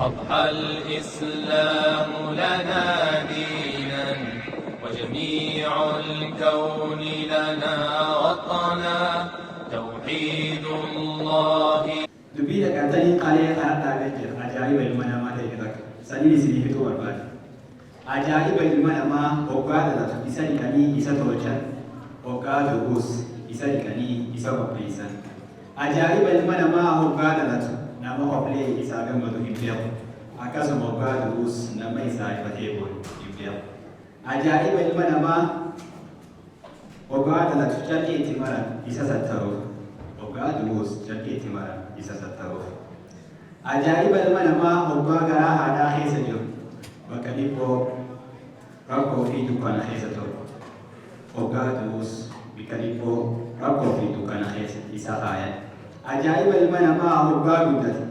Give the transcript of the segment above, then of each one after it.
أضحى الإسلام لنا دينا وجميع الكون لنا وطنا توحيد الله. دبيلك أنتني قليل حتى أجر عجائب المنامات يدرك سنين سنين في طور بعد عجائب المنامات وقال لا تبصني كني يساتوجا وقال دروس يسأل كني يسوق بيسان عجائب المنامات وقال لا nama hople isaga madu hibbiya akaso moga dus nama isai fatebo hibbiya ajaib ilma nama oga dala chati itimara isa sattaro oga dus chati itimara isa sattaro ajaib ilma nama oga gara hada khisa jo bakalipo rakko fi dukana khisa to oga dus bikalipo rakko fi dukana khisa isa khaya ajaib ilma nama oga dudat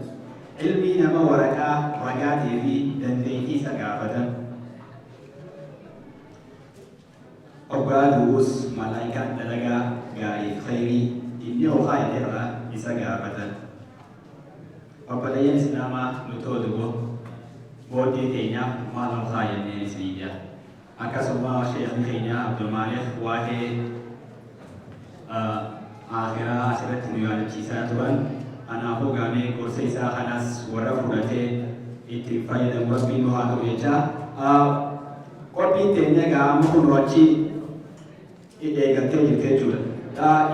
ilmi nama waraka ragati fi dandehi sagafadan oga dus malaika dalaga gai khairi inni o khaira isagafadan apalayen sinama nutodugo bodi tenya malam khayan ne siya akasuma sheikh kenya abdul malik wahe akhirah asirat nuyal cisatuan anak aku kami kursi saya khanas warafurate itifai dan wasbi nuhatu beca kopi tenya kamu roci ide gante jite jula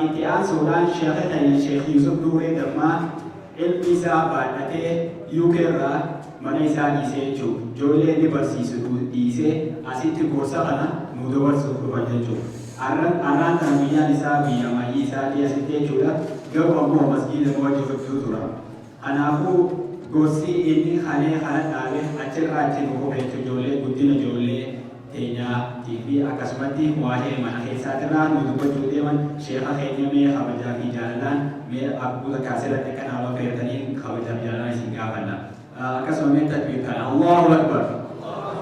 itian sudan syekh tanya syekh Yusuf Dure dama ilmisa badate yukera mana isa ise ju jole ni bersih ise asiti kursa kana mudawar suku banyak aran tanmiya isa biya mai isa dia site jula gaba mu masjid mu wajib futura anaku gosi ini khane khalat ale acir ko be jole gudina jole tenya tv akasmati muahe mana kesatra nudu jole man syekh khaynya me khabaja fi jalan me abu kasira tekan ala fertani khabaja jalan singa kana akasmati takbir kana Allahu akbar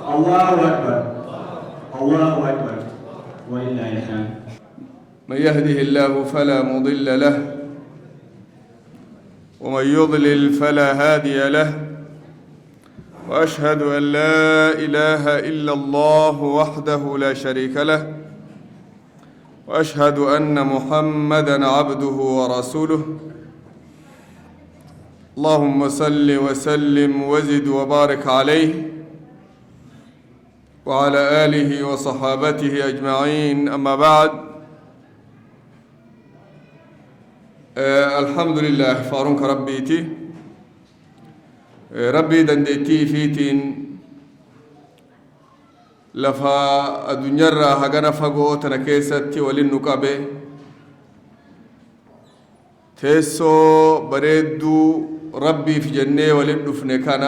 Allahu akbar Allahu akbar walillahi alhamd. من يهده الله فلا مضل له ومن يضلل فلا هادي له وأشهد أن لا إله إلا الله وحده لا شريك له وأشهد أن محمدًا عبده ورسوله اللهم صل وسلم وزد وبارك عليه وعلى آله وصحابته أجمعين أما بعد الحمد لله فارونك ربيتي ربي دندتي فيتين لفا الدنيا را هغنا فغو تنكيستي وللنقابه تيسو بريدو ربي في جنة وللدفن كان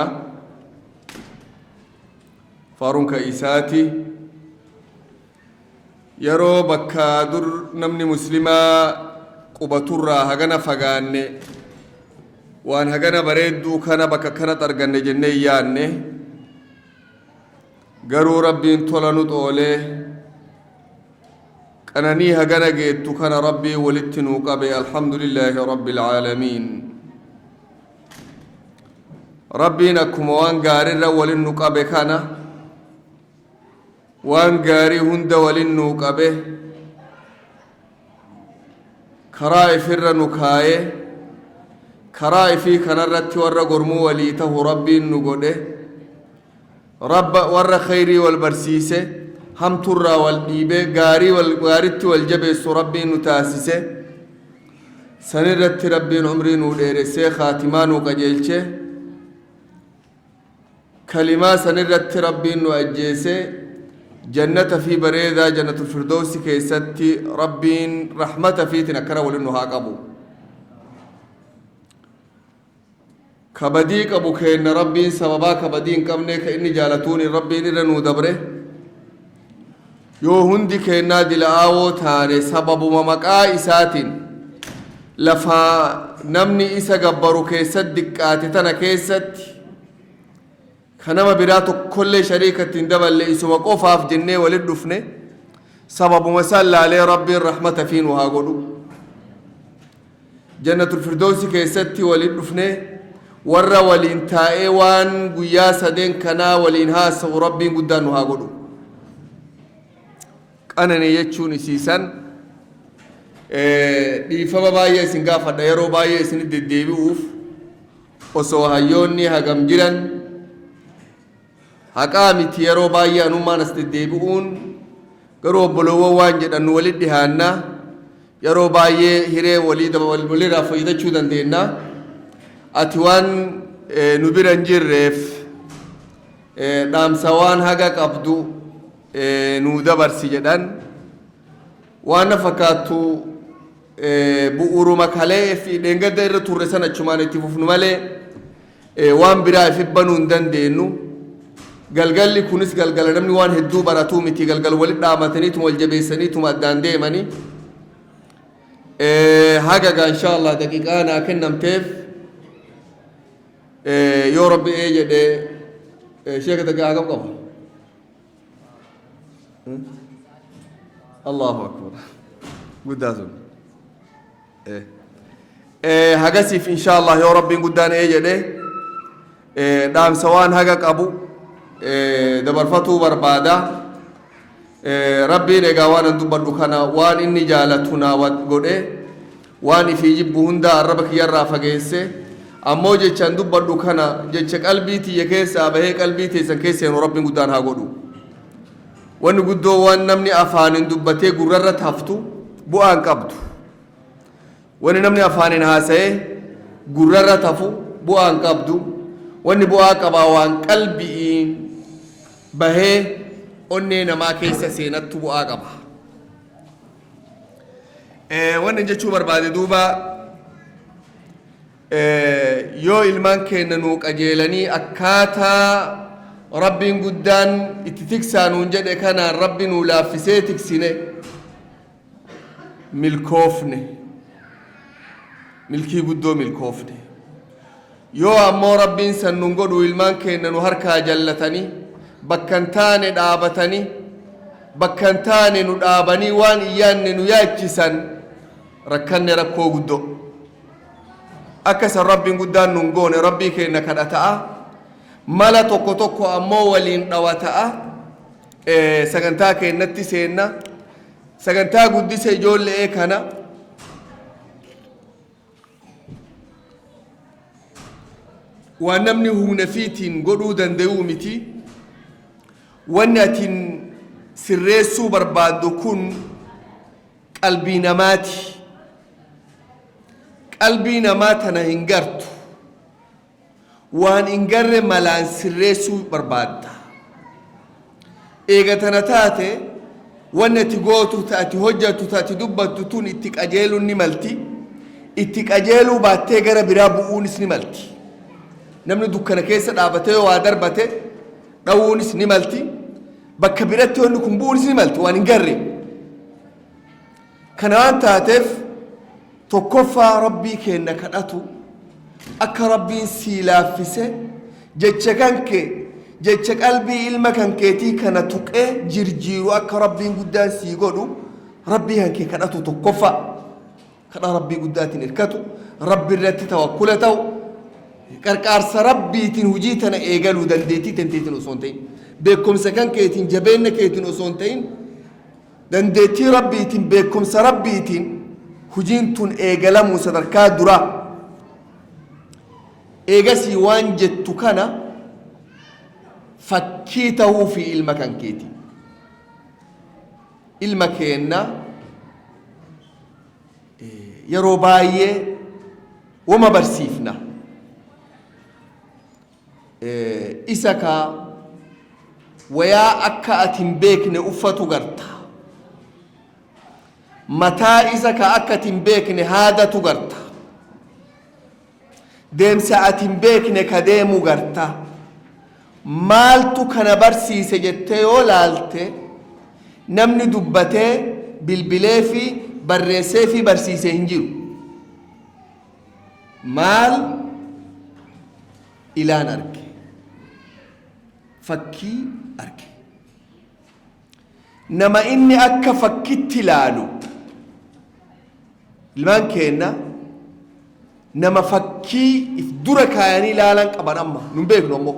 فارونك إساتي يرو بكا در نمني مسلمة qubaturraa hagana fagaanne waan hagana bareedduu kana bakka kana arganne jennee yaanne garuu rabbiin tola nu xoolee qananii hagana geettu kana rabbii walitti nuu qabe alhamdulillaahi rabbil aalamiin rabbiin akkuma waan gaarirra walin nu qabe kana waan gaarii hunda walin nuu qabe karaa ifirra nu kaaye karaa ifii kanarratti warra gormuu walii tahu rabbiin nu godhe warra khayrii wal barsiise hamturraa wal dhiibe gaaritti wal jabeessu rabbiin nu taasise sanirratti rabbiin umrii nu dheeressee khaatimaa nu qajeelche kalimaa sanirratti rabbiin nu ajjeese جنة في بريدة جنة الفردوس كيستي ربين رحمة فيتنا كرا ولنها قبو كبديك أبو كين ربين سببا كبدين كمنك إني جالتوني ربين إرنو دبره يو هندي كينا دلعاو تاني سبب ممكا إساتين لفا نمني إسا قبرو كيست دكاتي تنا كيستي kanama biraa tokkollee shariikatti hin daballe isuma qofaaf jennee walit dhufne sababuma isaan laalee rabbiin rahmata fiin haa godhu jannatul firdoosi keessatti walit dhufne warra waliin taa'ee waan guyyaa sadeen kanaa waliin haasa'u rabbiin guddaan nu haa godhu. Qananii jechuun isiisan dhiifama baay'ee isin gaafadha yeroo baay'ee isin deddeebi'uuf osoo hayyoonni hagam jiran haqaa miti yeroo baay'ee anummaan as deddeebi'uun garuu obbolowwan waan jedhan nu walitti dhihaannaa yeroo baay'ee hiree walirraa fayyadachuu dandeenya. Ati waan nu bira hin jirreef dhaamsa waan haga qabdu nu dabarsi jedhan waan na fakkaattu bu'uuruma kalee fi dheengadda irra turre sana achumaan itti fufnu malee waan biraa ifi banuu hin dandeenyu. Galgalli kunis galgala namni waan hedduu baratuu miti galgal walit dhaamataniituma wal jabeessaniituma addaan deemanii hagaga inshaallah daqiiqaa naa kennamteef yoo rabbi jedhee sheeka daqiiqaa hagam qaba allahu akbar guddaa sun hagasiif inshaallah yoo rabbiin guddaan jedhee dhaamsa waan haga qabu dabarfatuu barbaada. Rabbiin egaa waan an dubbadhu kana waan inni jaalatu naa godhe waan ifii jibbu hunda arraba kiyyarraa fageesse ammoo jechaan dubbadhu kana jecha qalbii tiyya keessaa bahee qalbii teessan keesseen rabbiin guddaan haa godhu. Wanni guddoo waan namni afaanin dubbatee gurrarra taftu bu'aan qabdu. Wanni namni afaanin haasa'ee gurrarra tafu bu'aan qabdu. Wanni bu'aa qabaa waan qalbiin bahee onnee namaa keessa seenattu bu'aa qaba. Wanni jechuu barbaade duuba yoo ilmaan keenya nuu qajeelanii akkaataa rabbiin guddaan itti tiksaa nuun jedhe kanaan rabbi nuu laaffisee tiksine milkoofne milkii guddoo milkoofne. Yoo ammoo rabbiin san nun godhu ilmaan keenya nu harkaa jallatanii bakkan taane dhaabatanii bakkan taane nu dhaabanii waan iyyaanne nu yaachisan rakkanne rakkoo guddoo akkasan rabbiin guddaan nun goone rabbii keenya kadhata'a mala tokko tokko ammoo waliin dhawata'a sagantaa keenyatti seenna sagantaa guddise ijoollee kana waan namni humna fiitiin godhuu danda'uu miti. Wanni atiin sirreessuu barbaaddu kun qalbii namaati. Qalbii namaa tana hin gartu. Waan hin garre malaan sirreessuu barbaadda. Eega tana taate wanni ati gootu ati hojjattu ati dubbattu tun itti qajeeluun ni malti. Itti qajeeluu baattee gara biraa bu'uunis ni malti. Namni dukkana keessa dhaabatee waa darbate dhawuunis ni malti. Bakka biratti wanni kun bu'uunis ni malti waan hin garre. Kana waan taateef tokkoffaa rabbii keenya kadhatu akka rabbiin sii laaffise jecha kankee jecha qalbii ilma kankeetii kana tuqee jirjiiru akka rabbiin guddaan sii godhu rabbii kankee kadhatu tokkoffaa kadha rabbii guddaatiin hirkatu rabbi irratti tawakkula ta'u qarqaarsa rabbiitiin hujii tana eegaluu dandeettii tanteetiin osoo hin ta'in beekumsa kankeetiin jabeenya keetiin osoo hin ta'in dandeettii rabbiitiin beekumsa rabbiitiin hujiin tun eegalamuu sadarkaa duraa eegasii waan jettu kana fakkii ta'uu fi ilma kankeeti ilma keenna yeroo baay'ee wama barsiifna isa ka wayaa akka ati hin beekne uffatu garta mataa isa ka akka ati hin beekne haadatu garta deemsa ati hin beekne ka deemu garta maaltu kana barsiise jettee yoo laalte namni dubbatee bilbilee fi barreessee fi barsiisee hin jiru maal ilaan arge fakkii arge nama inni akka fakkitti ilaalu ilmaan keenna nama fakkii if dura kaayanii ilaalan qaban amma nun beeknu ammoo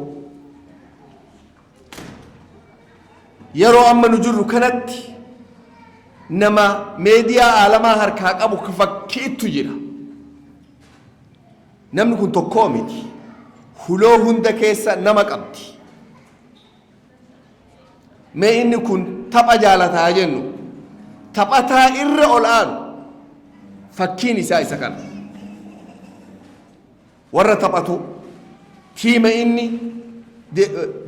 yeroo amma nu jirru kanatti nama meediyaa aalamaa harkaa qabu ka fakkiitu jira namni kun tokkoo miti huloo hunda keessa nama qabdi mee inni kun tapha jaalataa jennu taphataa irra ol aanu fakkiin isaa isa kana warra taphatu tiima inni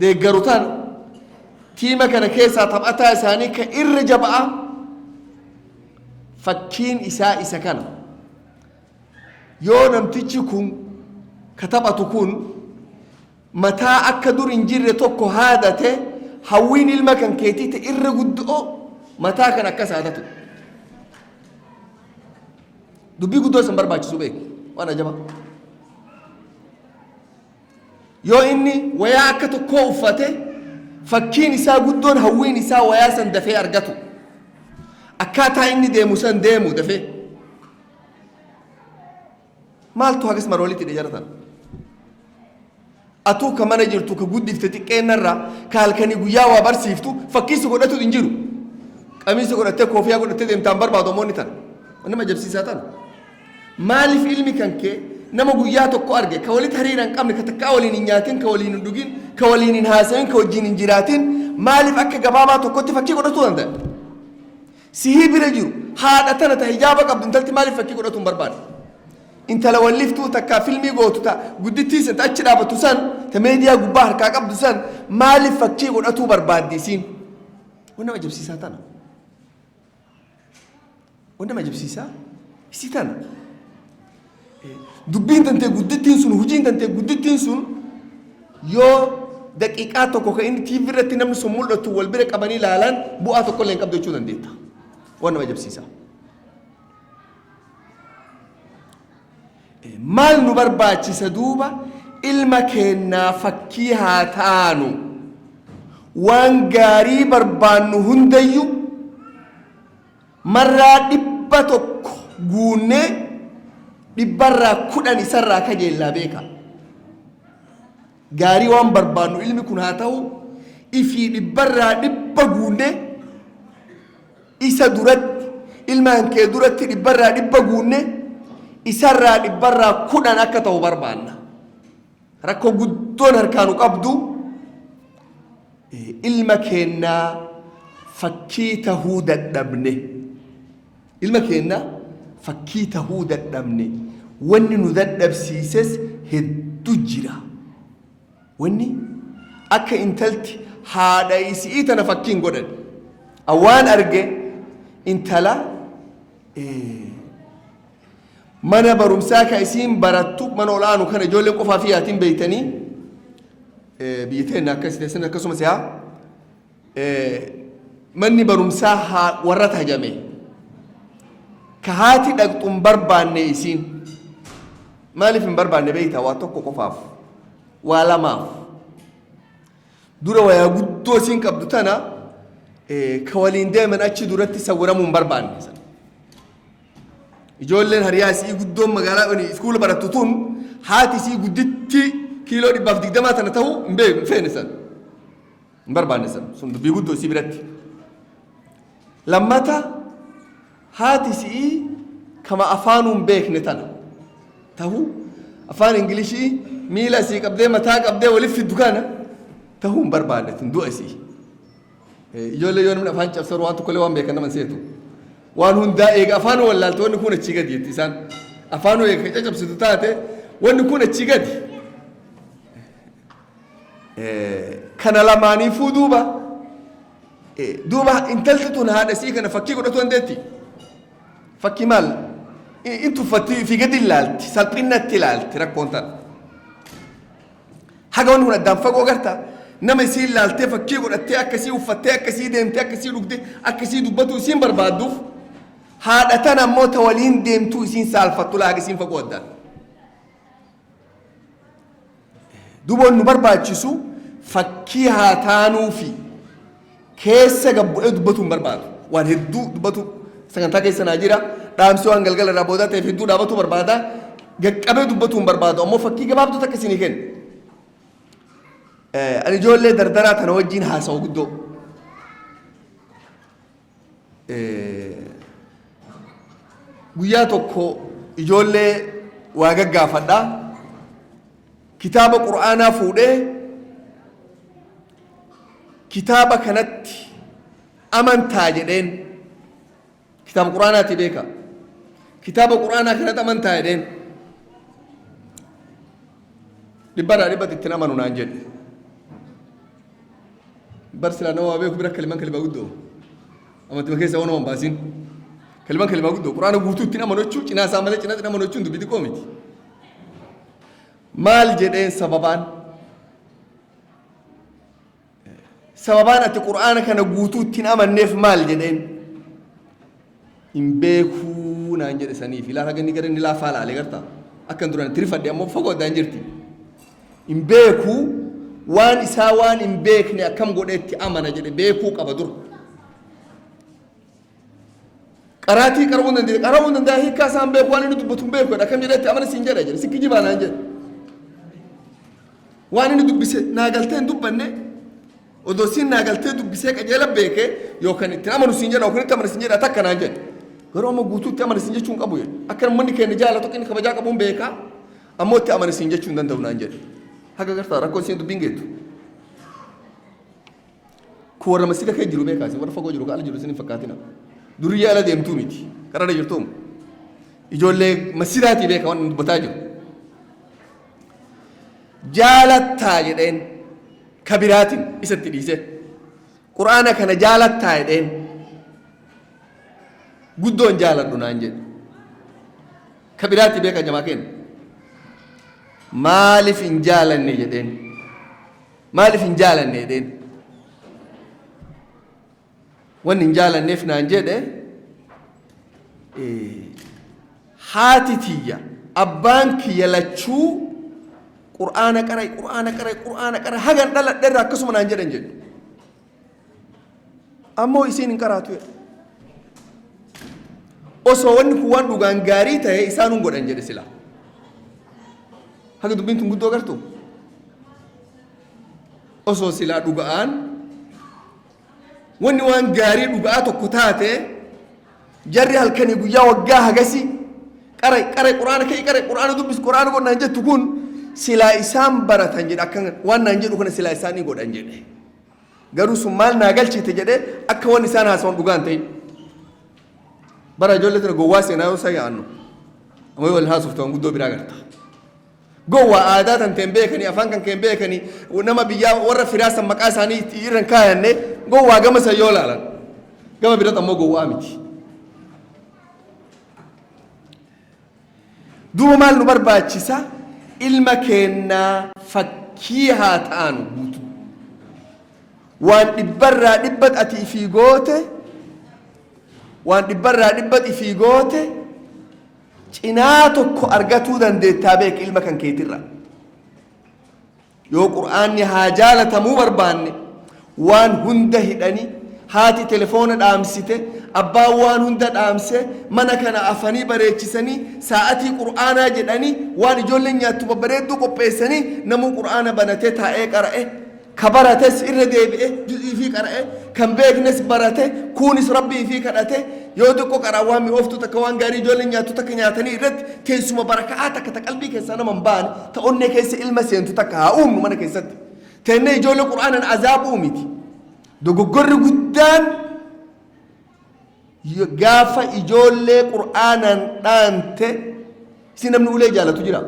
deeggaru tan tiima kana keessaa taphataa isaanii ka irra jaba'a fakkiin isaa isa kana yoo namtichi kun ka taphatu kun mataa akka dur hin jirre tokko haadate hawwiin ilma kan keetiite irra guddoo mataa kan akkas haadatu dubbii guddoo isan barbaachisu beek waan ajaba yoo inni wayaa akka tokkoo uffate fakkiin isaa guddoon hawwiin isaa wayaa san dafee argatu akkaataa inni deemu san deemu dafee maaltu hagas maroolitti jaratan atuu ka mana jirtu ka guddifte xiqqeennarraa ka halkanii guyyaa waa barsiiftu fakkiisa godhatu hin jiru qamiisa godhattee koofiyaa godhattee deemtaan barbaadu ammoonni tan nama jabsiisaa tan maaliif ilmi kan kee nama guyyaa tokko arge ka walitti hariira hin qabne ka takkaa waliin hin nyaatin ka waliin hin dhugin ka waliin hin haasawin ka wajjin hin jiraatin maaliif akka gabaabaa tokkotti fakkii godhatuu danda'a sihii bira jiru haadha tana ta hijaaba qabdu intalti maaliif fakkii godhatu hin barbaade intala walliftuu takkaa filmii gootu ta guddittii san achi dhaabatu san ta meediyaa gubbaa harkaa qabdu san maaliif fakkii godhatuu barbaaddi isiin waan nama jabsiisaa tana waan nama jabsiisaa isii tana dubbiin tantee guddittiin sun hujiin tantee guddittiin sun yoo daqiiqaa tokko ka inni tiivi irratti namni sun mul'atu wal bira qabanii ilaalan bu'aa tokko illee hin qabdu jechuu dandeetta waan nama jabsiisaa maal nu barbaachisa duuba ilma keenyaa fakkii haa taanu waan gaarii barbaannu hundayyuu marraa 100 guunnee 10 isarraa kajeellaa beeka gaarii waan barbaannu ilmi kun haa ta'u ifii 100 guunnee isa duratti ilmaan kee duratti 100 guunnee isarraa 10 akka ta'u barbaanna rakkoo guddoon harkaanu qabdu ilma keenyaa fakkii tahuu dadhabne ilma keenyaa fakkii tahuu dadhabne wanni nu dadhabsiises hedduu jira wanni akka intalti haadha isii tana fakkiin godhan awwaan arge intala mana barumsaa ka isiin barattu mana olaanu kana ijoolleen qofaa fi yaatiin beeytanii biyya teenya akkasitti akkasumas yaa manni barumsaa warra tajame ka haati dhaqxu hin barbaanne isiin maaliif hin barbaanne beeytaa waa tokko qofaaf waa lamaaf dura wayaa guddoo isiin qabdu tana ka waliin deeman achi duratti sawwiramuu hin barbaanne ijoolleen hariyaa isii guddoon magaalaa iskuula barattu tun haati isii gudditti kiiloo 120 tana ta'uu hin beeku hin feene san hin barbaanne san sun dubbii guddoo isii biratti lammata haati isii kama afaanuu hin beekne tana ta'uu afaan ingilishii miila isii qabdee mataa qabdee waliif fiddu kana ta'uu hin barbaanne tun du'a isii ijoollee yoo namni afaan cabsaru waan tokkollee waan beekan naman seetu waan hundaa eega afaan wallaalta wanni kun achi gadi jetti isaan afaan eega caccabsitu taate wanni kun achi gadi kana lamaaniifuu duuba intalti tun haadha isii kana fakkii godhatu dandeetti fakkii maal intu fi gadi ilaalti salphinnatti ilaalti rakkoon tan haga wanni kun addaan fagoo garta nama isii ilaaltee fakkii godhattee akkasii uffattee akkasii deemtee akkasii dhugdee akkasii dubbatu isiin barbaadduuf haadha tan ammoo ta waliin deemtuu isiin saalfattu laaga isiin fagoo addaan duuba nu barbaachisu fakkii haa taanuufi keessa gabbu'ee dubbatu hin barbaadu waan hedduu dubbatu sagantaa keessa naa jira dhaamsi waan galgala irraa boodaa ta'eef hedduu dhaabatu barbaada qaqqabee dubbatuun barbaadu ammoo fakkii gabaabduu takka isinii kenna. Ani ijoollee dardaraa tana wajjin haasa'u guddoo. Guyyaa tokko ijoollee waa gaggaafadhaa kitaaba qur'aanaa fuudhee kitaaba kanatti amantaa jedheen kitaaba qur'aanaati beeka kitaaba qur'aanaa kanatti amantaa jedheen dhibbarraa dhibbatti ittiin amanu naan jedhe barsilaa nama waa beeku bira kaliman kalima guddoo amantima keessa waan waan baasin kaliman kalima guddoo qur'aana guutuu ittiin amanu jechuu cinaa isaa malee cinaa ittiin amanu jechuun dubbii xiqqoo miti maal jedheen sababaan ati qur'aana kana guutuu ittiin amanneef maal jedheen hin beekuu naan jedhe saniif ilaala ganni gara inni laafaa laalee gartaa akkan duraan itti rifadhe ammoo fagoo addaan jirti hin beekuu waan isaa waan hin beekne akkam godheetti amana jedhe beekuu qaba dura qaraatii qarawuu danda'a hiikkaa isaan beeku waan inni dubbatu hin beeku akkam jedheetti amana siin jedha jedhe sikki jibaa naan jedhe waan inni dubbise naagaltee hin dubbanne odoo siin naagaltee dubbisee qajeela beeke yookaan ittiin amanu siin jedha yookaan itti amanu siin jedha takka naan jedhe garuu amma guutuutti amanu siin jechuun qabu jedhe akka manni keenya jaalatu inni kabajaa qabuun beekaa ammoo itti amanu siin jechuun danda'u naan jedhe haga gartaa rakkoo siin dubbiin geettu ku warra masjida kee jiru beekaasi warra fagoo jiru ka ala jiru isin hin fakkaatina duriyyaa ala deemtuu miti karara jirtuum ijoollee masjidaatii beeka waan dubbataa jiru jaalattaa jedheen kabiraatiin isatti dhiise qur'aana kana jaalattaa jedheen guddoon jaaladhu naan jedhe kabiraatii beeka jamaa kenna maaliif hin jaalanne jedheen maaliif hin jaalanne jedheen wanni hin jaalanneef naan jedhe haati tiyya abbaan kiyya lachuu qur'aana qaray hagan dhaladheerra akkasuma naan jedhan jedhe ammoo isiin hin qaraatu jedhe osoo wanni kun waan dhugaan gaarii ta'e isaanuun godhan jedhe silaa haga dubbiin tun guddoo gartu osoo silaa dhuga'aan wanni waan gaarii dhuga'aa tokko taate jarri halkanii guyyaa waggaa hagasi qaray qur'aana dubbis qur'aana godhan jettu kun silaa isaan baratan jedhe akka waan naan jedhu kana silaa isaanii godhan jedhe garuu sun maal naa galchite jedhe akka waan isaan haasawan dhugaan ta'e bara ijoollee tana gowwaa seenaa yoo sayyaannu ammoo wal haasoftu waan guddoo biraa garta gowwaa aadaa tan teen beekanii afaan kan keen beekanii nama biyyaa warra firaasan maqaa isaanii irran kaayanne gowwaa gama san yoo laalan gama biratti ammoo gowwaa miti duuba maal nu barbaachisa ilma kennaa fakkii haa ta'anu guutu waan dhibbarraa dhibbat ati ifii goote waan dhibbarraa dhibbat ifii goote cinaa tokko argatuu dandeettaa beek ilma kan keetirra yoo qur'aanni haa jaalatamuu barbaanne waan hunda hidhanii haati telefoona dhaamsite abbaan waan hunda dhaamse mana kana afanii bareechisanii sa'atii qur'aanaa jedhanii waan ijoolleen nyaattu babbareedduu qopheessanii namuu qur'aana banatee taa'ee qara'e ka barates irra deebi'e juz'ii fi qara'e kan beeknes barate kuunis rabbii fi kadhate yoo xiqqoo qaraa waan mi'ooftu takka waan gaarii ijoolleen nyaattu takka nyaatanii irratti teessuma baraka'aa takka ta qalbii keessaa nama hin baane ta onnee keessa ilma seentu takka haa uumnu mana keessatti teennee ijoollee qur'aanan azaabuu miti dogoggorri guddaan gaafa ijoollee qur'aanan dhaante si namni ulee jaalatu jira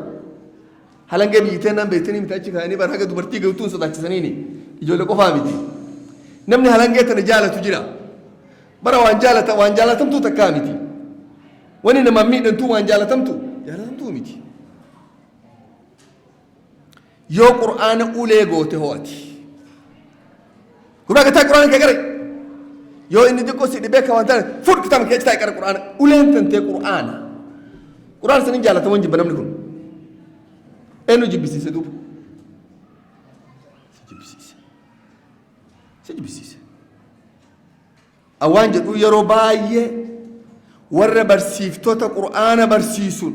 halangee biyyitee nan beektanii miti achi kaanii bara haga dubartii gayutuun sodaachisaniini ijoollee qofaa miti namni halangee tana jaalatu jira bara waan jaalatamtuu takkaa miti wani nama miidhantuu waan jaalatamtuu miti yoo qur'aana ulee goote ho'ati gurraa gataa qur'aana kee garay yoo inni xiqqoo si dhibee ka waan taane fudh kitaaba kee citaa qara qur'aana uleen tantee qur'aana sanin jaalataman jibba namni kun eenyu jibbisiise duuba si jibbisiise awwaan jedhu yeroo baay'ee warra barsiiftota qur'aana barsiisuun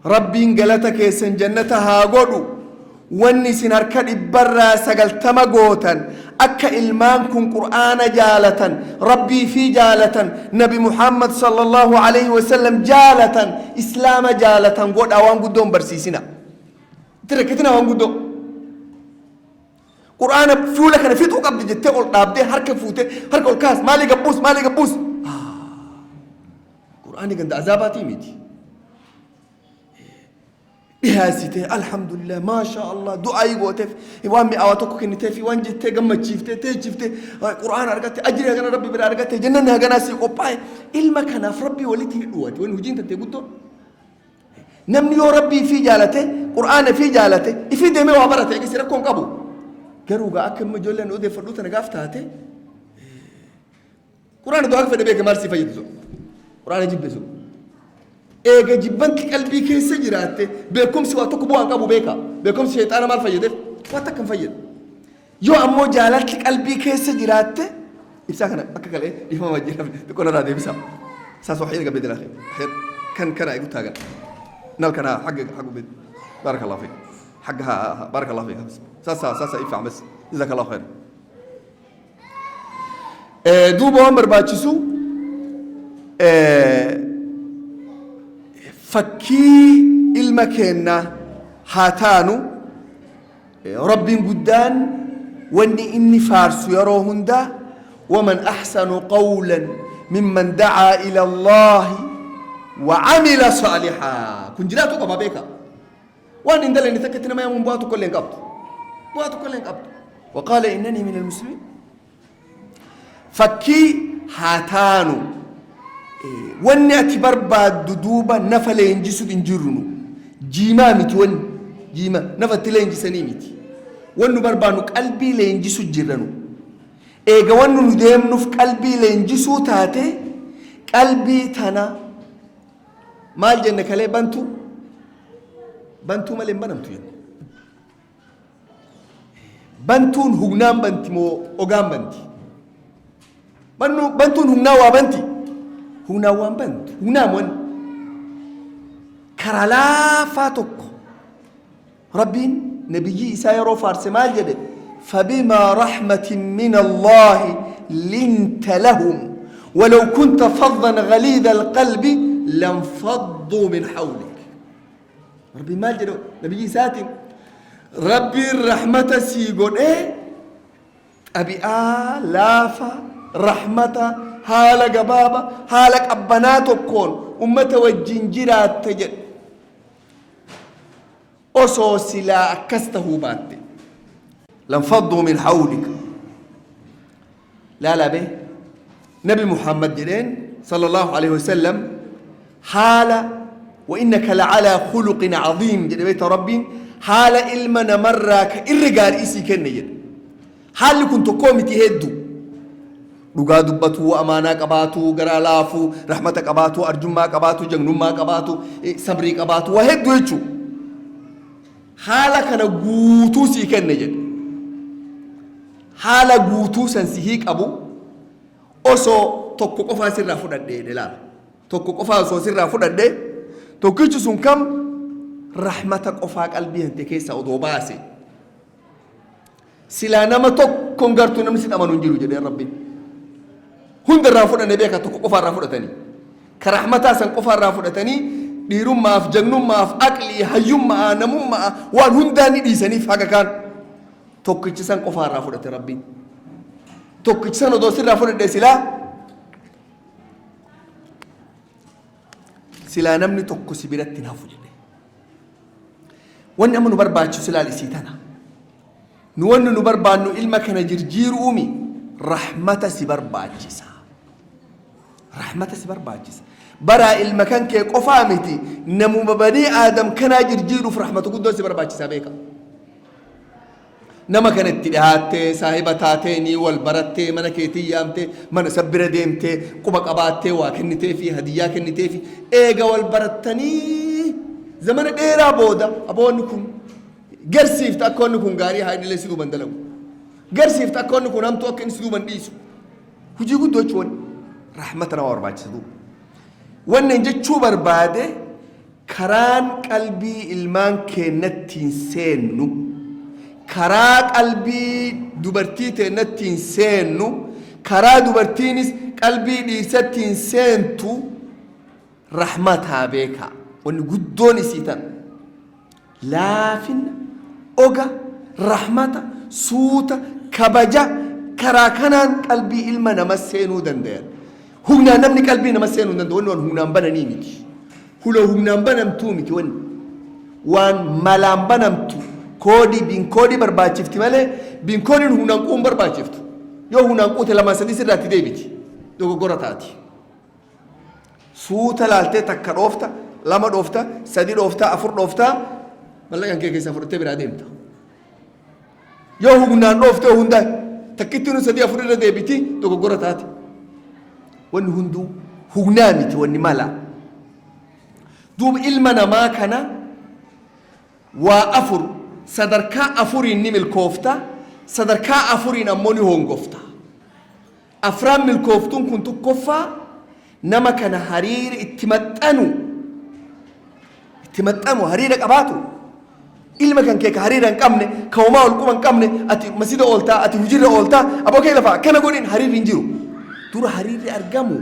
ربين قالتك يسن جنتها قدو واني سنركد برا سقلتما قوتا أكا إلمان كن قرآن جالة ربي في جالة نبي محمد صلى الله عليه وسلم جالة إسلام جالة قد أوان قدوم برسيسنا تركتنا أوان قدوم قرآن فولك أنا فيتو قبل جتة قول قابدة حركة فوتة حركة الكاس مالي قبوس قرآن قند عذاباتي ميتي بهاسيته الحمد لله ما شاء الله دعائي قوتف وامي اواتوكو كنتي في وان جتة قمة شيفته تجفته قرآن أرقته أجري هجنا ربي بلا أرقته جنن هجنا سيقوباي إلما كان في ربي ولتي دوات وين هجين تتقولون نمني يو ربي في جالته قرآن في جالته في دمي وعبرته يكسر كون كابو كروجا أكم مجولة نودي فردوت نقافته قرآن دعاء في دبي كمال سيفيدزو قرآن جيب بزو إيه جبنت قلبي كيس جراته بكم سوا تكبو عنك أبو بيكا بكم شيطان مال فيده واتكم فيد يو أمو جالت قلبي كيس جراته إبساكنا أككل إيه يفهم وجهنا تكون رادي بسام ساسو حيل قبل دلالي خير كان يقول تاجر نال كنا حق بيد بارك الله فيك حقها بارك الله فيك ساسا يفهم بس جزاك الله خير دوبو أمر باتشسو فكي المكينة هاتانو ربي قدان واني إني فارس يروهن دا ومن أحسن قولا ممن دعا إلى الله وعمل صالحا كن جلاتو قبا بيكا وان اندل اني تكتنا ما يمون بواتو كلين قبط وقال إنني من المسلمين فكي هاتانو wanni ati barbaaddu duuba nafa leenjisu hin jirru jiimaa miti wanni jiima nafatti leenjisanii miti wannu barbaannu qalbii leenjisu jirranu eega wannu nu deemnuuf qalbii leenjisuu taate qalbii tana maal jenne kalee bantuu malee hin banamtu jenne bantuun hugnaan banti moo ogaan banti bantuun hugnaa waa banti هنا وانبنت هنا من كرالا فاتوك ربين نبي إسايرو فارس مال جده فبما رحمة من الله لنت لهم ولو كنت فظا غليظ القلب لانفضوا من حولك ربي مال جده نبي ساتم ربي الرحمة سيقول ايه أبي لافا رحمة haala gabaaba haala qabbanaa tokkoon ummata wajjin jiraatte jedhe osoo silaa akkas tahuu baatte lanfadduu min hawlika laala be nabi muhammad jedheen sala allahu alayhi wasallam haala وإنك لعلى خلق عظيم جد بيت ربي حال إلمنا مرة كإرجال إسي كنيد حال كنت قومتي هدو dhugaa dubbatu amaanaa qabaatu garaa laafu rahmata qabaatu arjummaa qabaatu jagnummaa qabaatu sabrii qabaatu waa hedduu jechuudha haala kana guutuu sii kenne jedhe haala guutuu san sihii qabu osoo tokko qofaa sirraa fudhadhee ilaala tokko qofaa osoo sirraa fudhadhee tokkichi sun kam rahmata qofaa qalbii hante keessa odoo baase silaa nama tokkoon gartuu namni sin amanu hin jiru jedhee rabbiin هند الرافض النبي كتوك قفا الرافض تاني كرحمة سن قفا الرافض تاني ديرم ما في جنوم ما في أكلي هيوم ما نموم ما وان هنداني دي سني فاكا كان توك جسن قفا الرافض تربي توك جسن ودوسي الرافض ده سلا نمني توك سبيرت تنافج ده وان أمن برباچ سلا لسيتنا نوان نبربانو إلما كان جرجير أمي رحمة سبر باجسا رحمة سبر باجسا برا المكان كي قفامتي نمو مبني آدم كان جرجيرو في رحمة قدو سبر باجسا بيكا نما كانت تلهاتي صاحبتاتيني والبرتي منكيتي يامتي من سبر ديمتي قبق أباتي واكنتي في هدية كنتي في إيغا والبرتني زمن إيرا بودا أبونكم قرسيفت أكونكم غاري هاي اللي سيدو بندلو قرسيفت أكونكم نمتو أكن سيدو بنديسو هجي قدو چون رحمتنا وارباج سيدو وانن جتشو برباده karaan qalbii ilmaan keennattiin seennu karaa qalbii dubartii teennattiin seennu karaa dubartiinis qalbii dhiirsattiin seentu rahmataa beeka wanni guddoon isiitan laafina oga rahmata suuta kabaja karaa kanaan qalbii ilma nama seenuu dandayan humnaan namni qalbii nama seenuu danda'u wanni waan humnaan bananii miti hula humnaan banamtuu miti wanni waan malaan banamtu koodii biinkoodii barbaachifti malee biinkoodiin humnaan quun barbaachiftu yoo humnaan quute lamaan sadii sirraatti deebiti dogoggora taati suuta laaltee takka dhoofta lama dhoofta sadi dhoofta afur dhoofta mallaqan kee keessaa fudhattee biraa deemta yoo humnaan dhoofte hundaa takkittiin sadii afur irra deebiti dogoggora taati wanni hunduu humnaa miti wanni mala duuba ilma namaa kana waa afur sadarkaa afuriin ni milkoofta sadarkaa afuriin ammoo ni hongofta afraan milkooftuun kun tokkoffaa nama kana hariira itti maxxanu hariira qabaatu ilma kan kee ka hariira hin qabne ka homaa ol quba hin qabne ati masjida ooltaa ati hujirra ooltaa aboo kee lafaa akkana godhin hariirri hin jiru dura hariirri argamu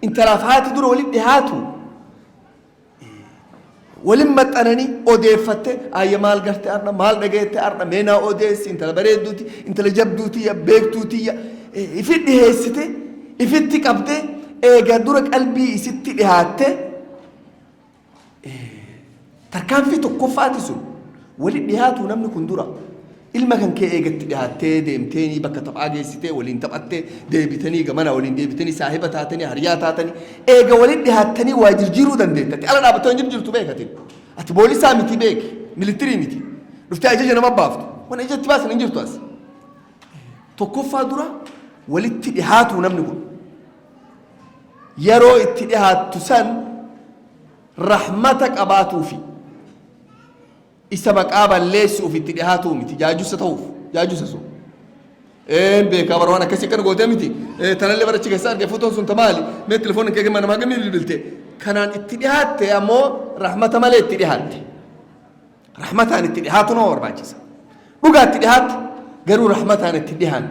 intalaaf haati dura waliin dhihaatu walin maxxananii odeeffatte ayya maal garte arna maal dhageette arna meenaa odeessi intala bareedduuti intala jabduutiyya beektuutiyya ifi dhiheessite ifitti qabde eega dura qalbii isitti dhihaatte tarkaanfii tokkoffaati sun wali dhihaatu namni kun dura ilma kan kee eegatti dhihaattee deemteenii bakka taphaa geessitee waliin taphattee deebitanii gamana waliin deebitanii saahiba taatanii hariyaa taatanii eega waliin dhihaattanii waa jirjiiruu dandeettatti ala dhaabbattee hin jirtu beekatin ati boolisaa miti beeki militirii miti dhuftee ajaja nama baaftu wana ijatti baasan hin jirtu as tokkoffaa dura walitti dhihaatu namni kun yeroo itti dhihaattu san rahmata qabaatuufi isa maqaa balleessuuf itti dhihaatuu miti jaajusa ta'uuf jaajusa sun beekaa bara waan akkasii akkana gootee miti tanallee barachi keessa arge fotoon sun tamaali mee telefoon kee namaa gamii bilbilte kanaan itti dhihaatte ammoo rahmata malee itti dhihaatte rahmataan itti dhihaatu nama barbaachisa dhugaa itti dhihaatte garuu rahmataan itti dhihaan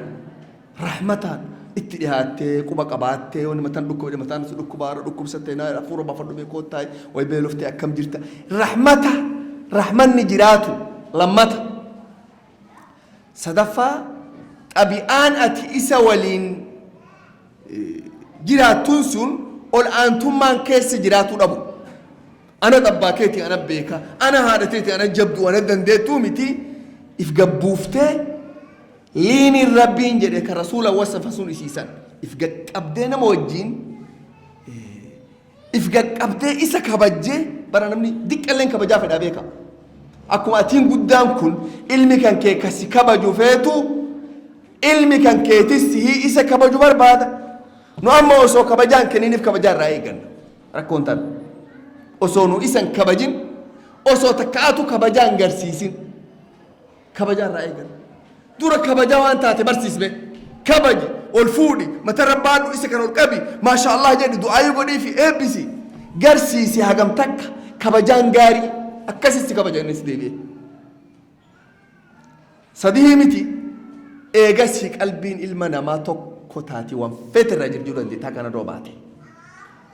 rahmataan itti dhihaattee quba qabaattee wanni mataan dhukkubde mataan su dhukkubaara dhukkubsattee naa hafuura baafadhu beekoo taa'e way beeloftee akkam jirta rahmata rahmanni jiraatu lammata sadaffaa xabi'aan ati isa waliin jiraattuun sun ol aantummaan keessa jiraatuu dhabu ana xabbaa keeti ana beeka ana haadha teeti ana jabdu ana dandeettuu miti if gabbuuftee liiniin rabbiin jedhe ka rasuula wasafa sun isiisan if gaqqabdee nama wajjiin if gaqqabdee isa kabajjee bara namni diqqalleen kabajaa fedhaa beeka akkuma atiin guddaan kun ilmi kan kee kasi kabaju feetu ilmi kan keetis isa kabaju barbaada nu amma osoo kabajaan kenniiniif kabajaa irraa eeganna rakkoon tan osoo nu isan kabajin osoo takkaatu kabajaan garsiisin kabajaa irraa eeganna dura kabajaa waan taate barsiisbe kabaji ol fuudhi mata rabbaadhu isa kan ol qabi maasha Allah jedhi du'aayi godhii fi eebbisi garsiisi hagam takka kabajaan gaarii akkasitti kabajannis deebi'e sadii miti eegasi qalbiin ilma namaa tokko taati waan fete irraa jirjuu dandeettaa kana doo baate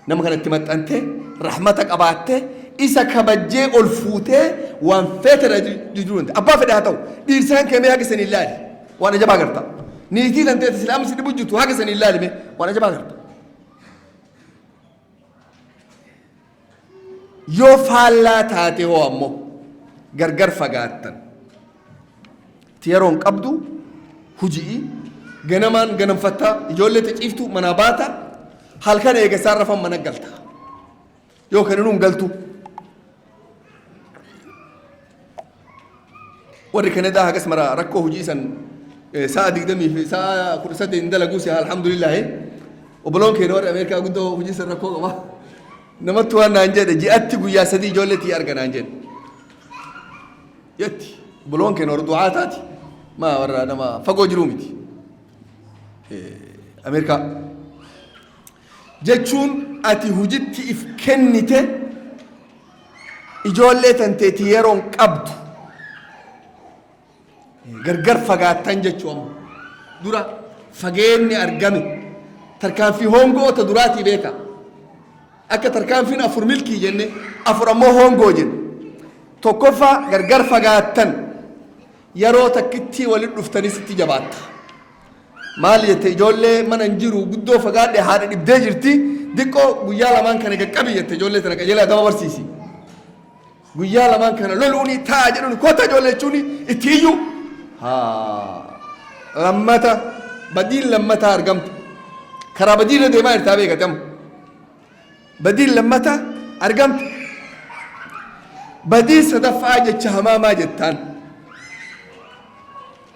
nama kanatti maxxantee rahmata qabaattee isa kabajjee ol fuutee waan fete irraa jirjuu dandeetta abbaa fedhe haa ta'u dhiirsaan keemee haga sanii ilaali waan ajabaa agarta niitii danteetta islaamni si dhibu jirtu haga sanii ilaalime waan ajabaa agarta yoo faallaa taate hoo ammoo gargar fagaattan ti yeroon qabdu hujii ganamaan ganamfattaa ijoollee ciiftu manaa baata halkan eega isaan rafan mana galta yoo kan inuun galtu warri Kanadaa hagas mara rakkoo hujii san sa'a 20 fi sa'a 18 dalaguusi alhamdulillah oboloon keenya warri Ameerikaa guddoo hujii san rakkoo qaba namatti waan naan jedhe ji'atti guyyaa sadii ijoolleetii arganaan jedhe yetti oboloon keenya warri du'aa taati maa warra nama fagoo jiruu miti Ameerikaa jechuun ati hujitti if kennite ijoollee tanteeti yeroon qabdu gargar fagaattan jechuu amma dura fageenni argame tarkaanfii hongoota duraatii beeka akka tarkaanfiin afur milkii jenne afur ammoo hongoo jenne tokkoffaa gargar fagaattan yeroo takkitti walit dhuftanii sitti jabaatta maal jette ijoollee mana hin jiru guddoo fagaadhe haadha dhibdee jirti diqqoo guyyaa lamaan kana qaqqabi jette ijoollee tana qajeelaa dama barsiisi guyyaa lamaan kana loluuni taa jedhuun koota ijoollee jechuun itti iyyuu lammata badiin lammataa argamtu karaa badiirra deemaa jirtaa beekatamu badiin lammata argamtu badiin sadaffaa jecha hamaamaa jettaan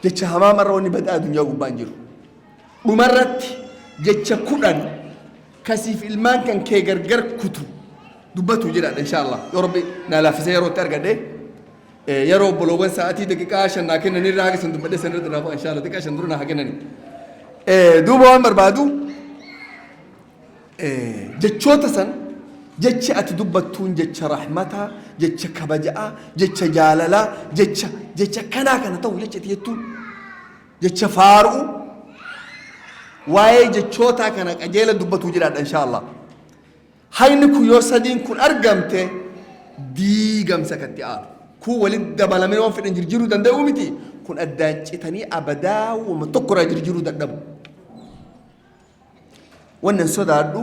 jecha hamaamarra wanni badaa addunyaa gubbaan jiru dhumarratti jecha 10 kasiif ilmaan kan kee gargar kutu dubbatu jedha inshallah yoo rabbi na laafisee yeroo itti argadhe yeroo obboloowwan sa'aatii daqiiqaa 5 naa kennanirraa haga san dubbadhe sanirra diraafaa inshallah daqiiqaa 5 dura naa kennani duuba waan barbaadu jechoota san jecha ati dubbattuun jecha rahmataa jecha kabajaa jecha jaalalaa jecha kanaa kana ta'u jecha ati jettuun jecha faaru'u waa'ee jechoota kana qajeela dubbatu jiraadha inshallah hayni kun yoo sadiin kun argamte diigamsa katti aatu kun walitti dabalamee waan fedhan jirjiruu danda'u miti kun addaan citanii abadaa wama tokkorraa jirjiruu dadhabu wannan sodaadhu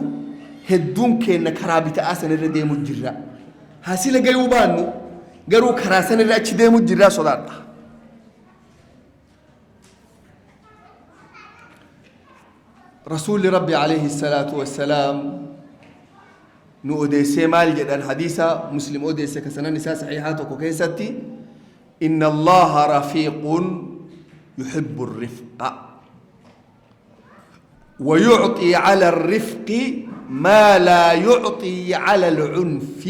hedduun keenya karaa bitaa sanirra deemu jirra hasila gayuu baannu garuu karaa sanirra achi deemu jirra sodaadha رسول ربي عليه الصلاة والسلام نو أديسي مال جدا حديثة مسلم أديسي كسنان نساء صحيحات وكيستي إن الله رفيق يحب الرفق ويعطي على الرفق ما لا يعطي على العنف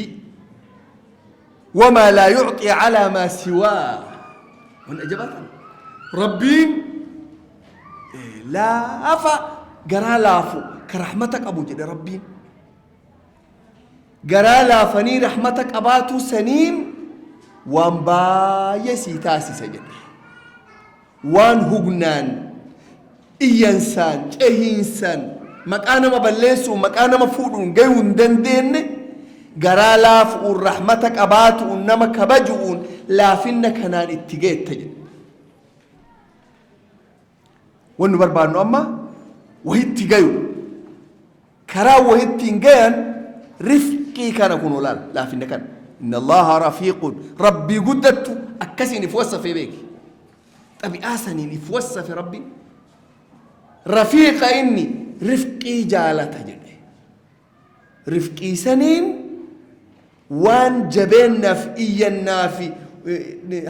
وما لا يعطي على ما سواه والإجابات ربي لا أفا قرا لافو كرحمتك أبو جد ربي قرا لافني رحمتك أباتو سنين وان بايسي تاسي سجد وان هقنان إيانسان إهينسان مكانا ما بلسو مكانا ما فودون جيون دندين قرا لافو رحمتك أباتو إنما كبجون لافنك كنان اتجاه تجد وانو بربانو أما وهيتي جايو كرا وهيتي جايان رفقي كان كونو لا في النكان إن الله رفيق ربي قدرت أكسي نفوسه في بيك أبي آسني نفوسه في ربي رفيق إني رفقي جالة جدي رفقي سنين وان جبنا في إينا في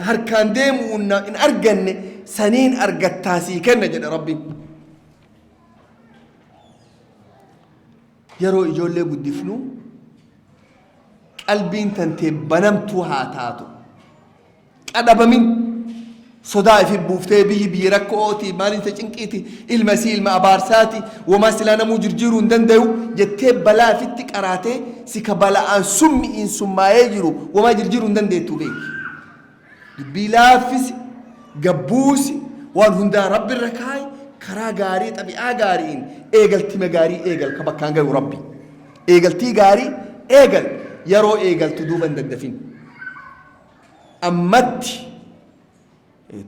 هركان ديم إن أرجن سنين أرجت تاسي كن جد ربي يرو إجولة بدفنو قلبين تنتي بنمتوها تاتو أدب من صداع في بوفتي به بيركوتي مالين تجنكيتي المسيل ما بارساتي وما سلانا مجرجرون دندو جتي بلا فتك أراتي سيكا بلا أن سمي إن سما يجرو وما جرجرون دندو بيك بلافس قبوسي وان هندا رب الركاي كرا غاري طبي غارين ايغل تيم غاري ايغل كبكان غير ربي ايغل تي غاري ايغل يرو ايغل تدوبن ددفين امت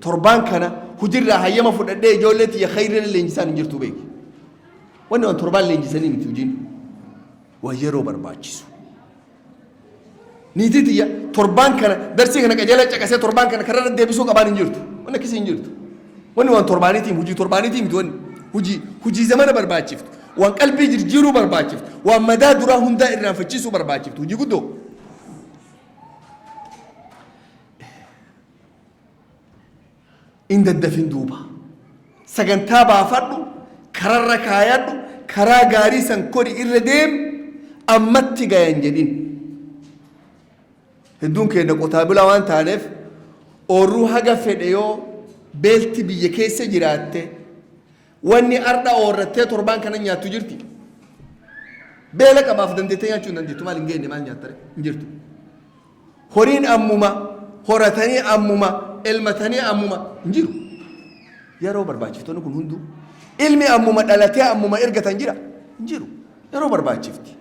تربان كان هجر هيما فدده جولتي يا خير الانسان جرتو بيك وانا تربان الانسان متوجين ويرو برباچسو نيتي يا تربان كان درسي كان كجلا چكاسه تربان كان كرر ديبسو قبان جرتو وانا كيس جرتو وانا وان ترباني تيم هجي متون هجي زمان برباچفت وان قلبي جرجيرو برباچفت وان مدى درا هندا إرنا فچيسو برباچفت هجي قدو إن الدفن دوبا سجنتا بافدو كرر ركايادو كرا غاري سنكوري إرديم أمتي غاين جدين هدون كينا قطابلا وان تانف أوروها غفديو بيلتي بيا كيسة جراتة واني أردا أورتة تربان كنا نياتو جرتي بيلك أباف دندتين يا شو دندتو مالين جيني مال نياتره جرتو هورين أموما هورتني أموما المتني أموما نجيرو يا رو برباچفتو نكون هندو علمي أموما دلتي أموما إرغة نجيرا نجيرو يا رو برباچفتي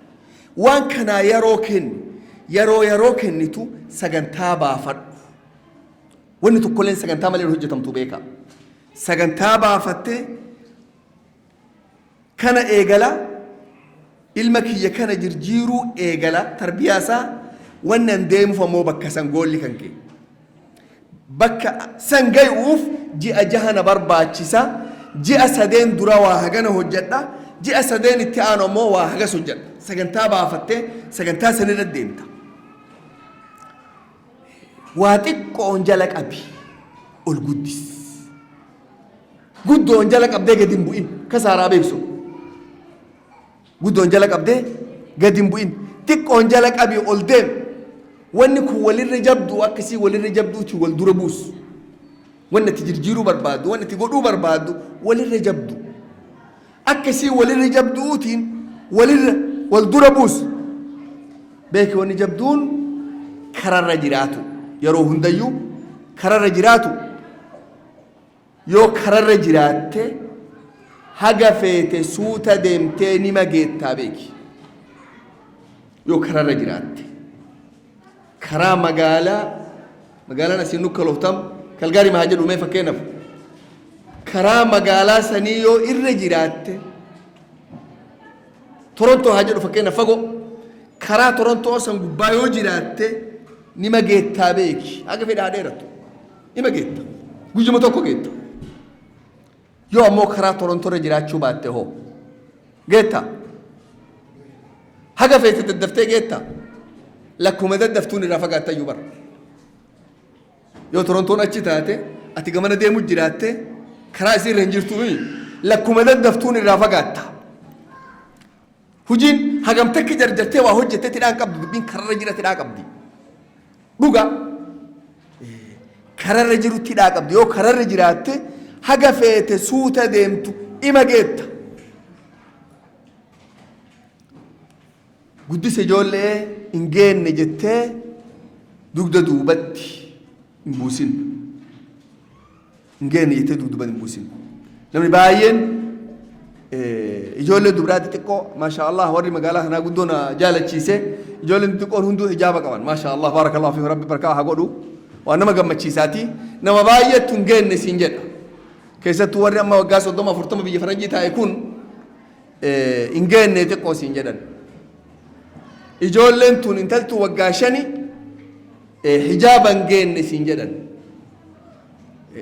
وان كنا يرو كن نتو سغنتا بافد ونتو كلن سغنتا مالي الحجة تمتو بيكا سغنتا بافتي كان إيغالا علمك هي كان جرجيرو إيغالا تربياسا wannan deemu famo bakka san golli kanke bakka san gay uuf ji'a jahana barbaachisa ji'a sadeen dura waa hagana hojjadha ji'a sadeen itti aanu ammoo waa hagas hojjadha sagantaa baafattee sagantaa sanirra deemta waa xiqqoon jala qabi ol guddis guddoon jala qabdee gadi hin bu'in kasaaraa beeksu guddoon jala qabdee gadi hin bu'in xiqqoon jala qabi ol deem wanni kun walirra jabdu akkasii walirra jabduuti wal dura buus wanni ati jirjiiruu barbaaddu wanni ati godhuu barbaaddu walirra jabdu akkasii walirra jabduutiin walirra wal dura buus beeki wanni jabduun kararra jiraatu yeroo hundayyuu kararra jiraatu yoo kararra jiraatte haga feete suuta deemtee nima geettaa beeki yoo kararra jiraatte karaa magaalaan asiin nukka loftam kalgaarii mahaa jedhu mee fakkeenyaaf karaa magaalaa sanii yoo irra jiraatte torontoo haa jedhu fakkeenyaaf fagoo karaa torontoo san gubbaa yoo jiraatte nima geettaa beeki haga fedha haa dheeratu nima geetta guyyuma tokko geetta yoo ammoo karaa torontoo irra jiraachuu baatte hoo geetta haga feete daddaftee geetta lakkuma daddaftuun irraa fagaatta iyyuu bara yoo torontoon achi taate ati gamana deemu jiraatte karaa isii irra hin jirtu lakkuma daddaftuun irraa fagaatta hujiin hagam takki jarjartee waa hojjettee tidhaan qabdu dubbiin kararra jira tidhaa qabdi dhuga kararra jiru tidhaa qabdi yoo kararra jiraatte haga feete suuta deemtu ima geetta guddise ijoollee hin geenne jettee dugda duubatti hin buusin hin geenne jettee dugda duubatti hin buusin namni baay'een ijoollee dubraa xixiqqoo maasha Allah warri magaalaa kanaa guddoon jaalachiise ijoolleen xixiqqoon hunduu hijaaba qaban maasha Allah baarakallahu fi rabbi barkaa haa godhu waan nama gammachiisaati nama baay'eetu hin geenne siin jedha keessattuu warri amma waggaa 30-40 biyya faranjii taa'e kun hin geenne xiqqoo siin jedhan ijoolleen tun intaltu waggaa 5 hijaaban geenne siin jedhan